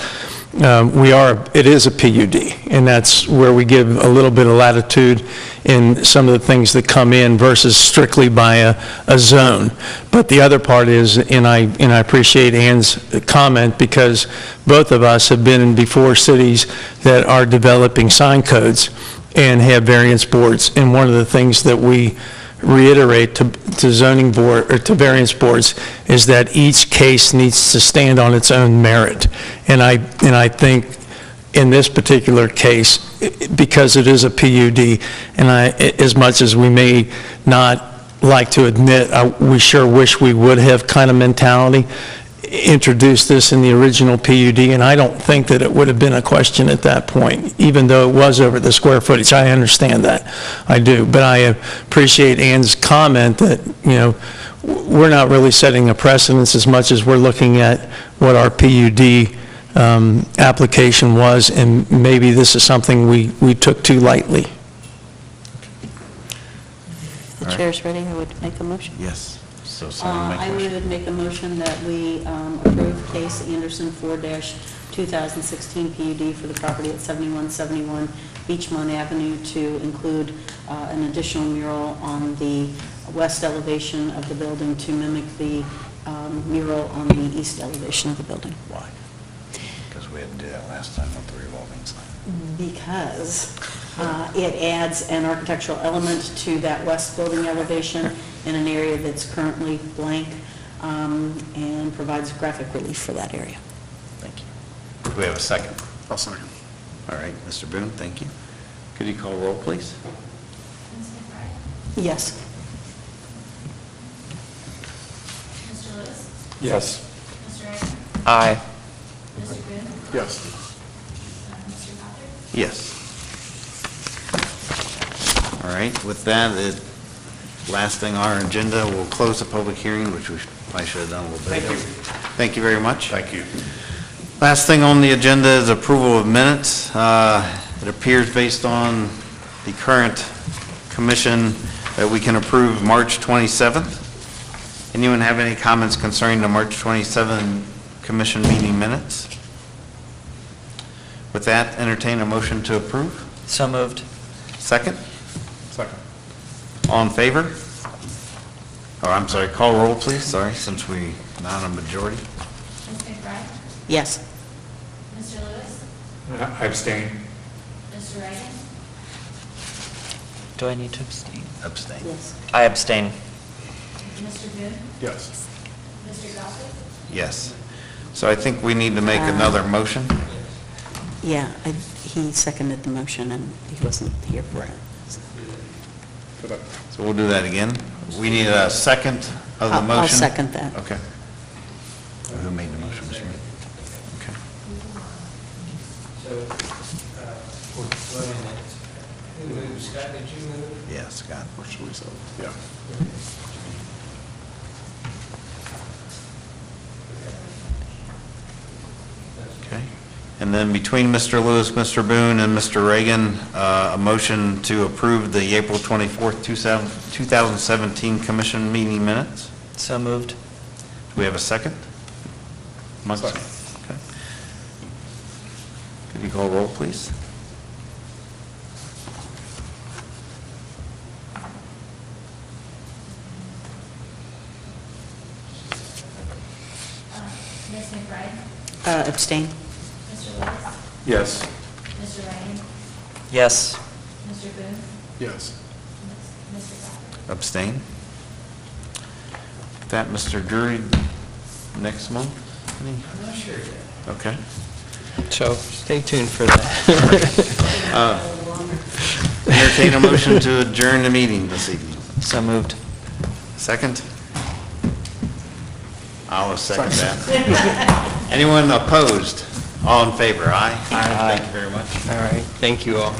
[SPEAKER 20] It is a PUD, and that's where we give a little bit of latitude in some of the things that come in versus strictly by a zone. But the other part is, and I appreciate Ann's comment, because both of us have been in before cities that are developing sign codes and have variance boards. And one of the things that we reiterate to zoning board or to variance boards is that each case needs to stand on its own merit. And I think in this particular case, because it is a PUD, and as much as we may not like to admit, we sure wish we would have kind of mentality, introduced this in the original PUD, and I don't think that it would have been a question at that point, even though it was over the square footage. I understand that. I do. But I appreciate Ann's comment that, you know, we're not really setting a precedence as much as we're looking at what our PUD application was, and maybe this is something we took too lightly.
[SPEAKER 3] The chair's ready, I would make a motion.
[SPEAKER 1] Yes. So someone make a
[SPEAKER 3] I
[SPEAKER 1] motion.
[SPEAKER 3] would make a motion that we approve case Anderson 4-2016 PUD for the property at 7171 Beachmont Avenue to include an additional mural on the west elevation of the building to mimic the mural on the east elevation of the building.
[SPEAKER 1] Why? Because we had to do that last time with the revolving sign.
[SPEAKER 3] Because it adds an architectural element to that west building elevation in an area that's currently blank, and provides graphic relief for that area.
[SPEAKER 1] Thank you. Do we have a second?
[SPEAKER 6] I'll second.
[SPEAKER 1] All right, Mr. Boone, thank you. Could you call roll, please?
[SPEAKER 7] Ms. McBride?
[SPEAKER 3] Yes.
[SPEAKER 7] Mr. Lewis?
[SPEAKER 6] Yes.
[SPEAKER 7] Mr. Reagan?
[SPEAKER 5] Aye.
[SPEAKER 7] Mr. Boone?
[SPEAKER 6] Yes.
[SPEAKER 7] Mr. Gothard?
[SPEAKER 1] Yes. All right, with that, last thing on our agenda, we'll close the public hearing, which we probably should have done a little bit ago. Thank you very much.
[SPEAKER 21] Thank you.
[SPEAKER 1] Last thing on the agenda is approval of minutes. It appears based on the current commission that we can approve March 27th. Anyone have any comments concerning the March 27th commission meeting minutes? With that, entertain a motion to approve.
[SPEAKER 5] So moved.
[SPEAKER 1] Second?
[SPEAKER 6] Second.
[SPEAKER 1] All in favor? Or, I'm sorry, call roll, please, sorry, since we're not a majority.
[SPEAKER 7] Ms. McBride?
[SPEAKER 3] Yes.
[SPEAKER 2] I abstain.
[SPEAKER 7] Mr. Reagan?
[SPEAKER 5] Do I need to abstain?
[SPEAKER 1] Abstain.
[SPEAKER 3] Yes.
[SPEAKER 5] I abstain.
[SPEAKER 7] Mr. Boone?
[SPEAKER 6] Yes.
[SPEAKER 7] Mr. Duffy?
[SPEAKER 1] Yes. So I think we need to make another motion.
[SPEAKER 3] Yeah, he seconded the motion, and he wasn't here for it.
[SPEAKER 1] So we'll do that again. We need a second of the motion.
[SPEAKER 3] I'll second that.
[SPEAKER 1] Okay. Who made the motion? Mr. Reed? Okay.
[SPEAKER 4] So, wait a minute. Who moved? Scott, did you move?
[SPEAKER 1] Yeah, Scott.
[SPEAKER 6] Or should we say, yeah.
[SPEAKER 1] Okay. And then between Mr. Lewis, Mr. Boone, and Mr. Reagan, a motion to approve the April 24th, 2017 commission meeting minutes.
[SPEAKER 5] So moved.
[SPEAKER 1] Do we have a second? Munson?
[SPEAKER 6] Second.
[SPEAKER 1] Okay. Could you call roll, please?
[SPEAKER 7] Ms. McBride?
[SPEAKER 3] Abstain.
[SPEAKER 7] Mr. Lewis?
[SPEAKER 2] Yes.
[SPEAKER 7] Mr. Reagan?
[SPEAKER 5] Yes.
[SPEAKER 7] Mr. Boone?
[SPEAKER 6] Yes.
[SPEAKER 7] Mr. Duffy?
[SPEAKER 1] Abstain. That, Mr. Drury, next month?
[SPEAKER 4] I'm not sure yet.
[SPEAKER 1] Okay.
[SPEAKER 4] So stay tuned for that.
[SPEAKER 1] Entertain a motion to adjourn the meeting this evening.
[SPEAKER 5] So moved.
[SPEAKER 1] Second? I'll second that. Anyone opposed? All in favor, aye?
[SPEAKER 5] Aye.
[SPEAKER 1] Thank you very much.
[SPEAKER 4] All right, thank you all.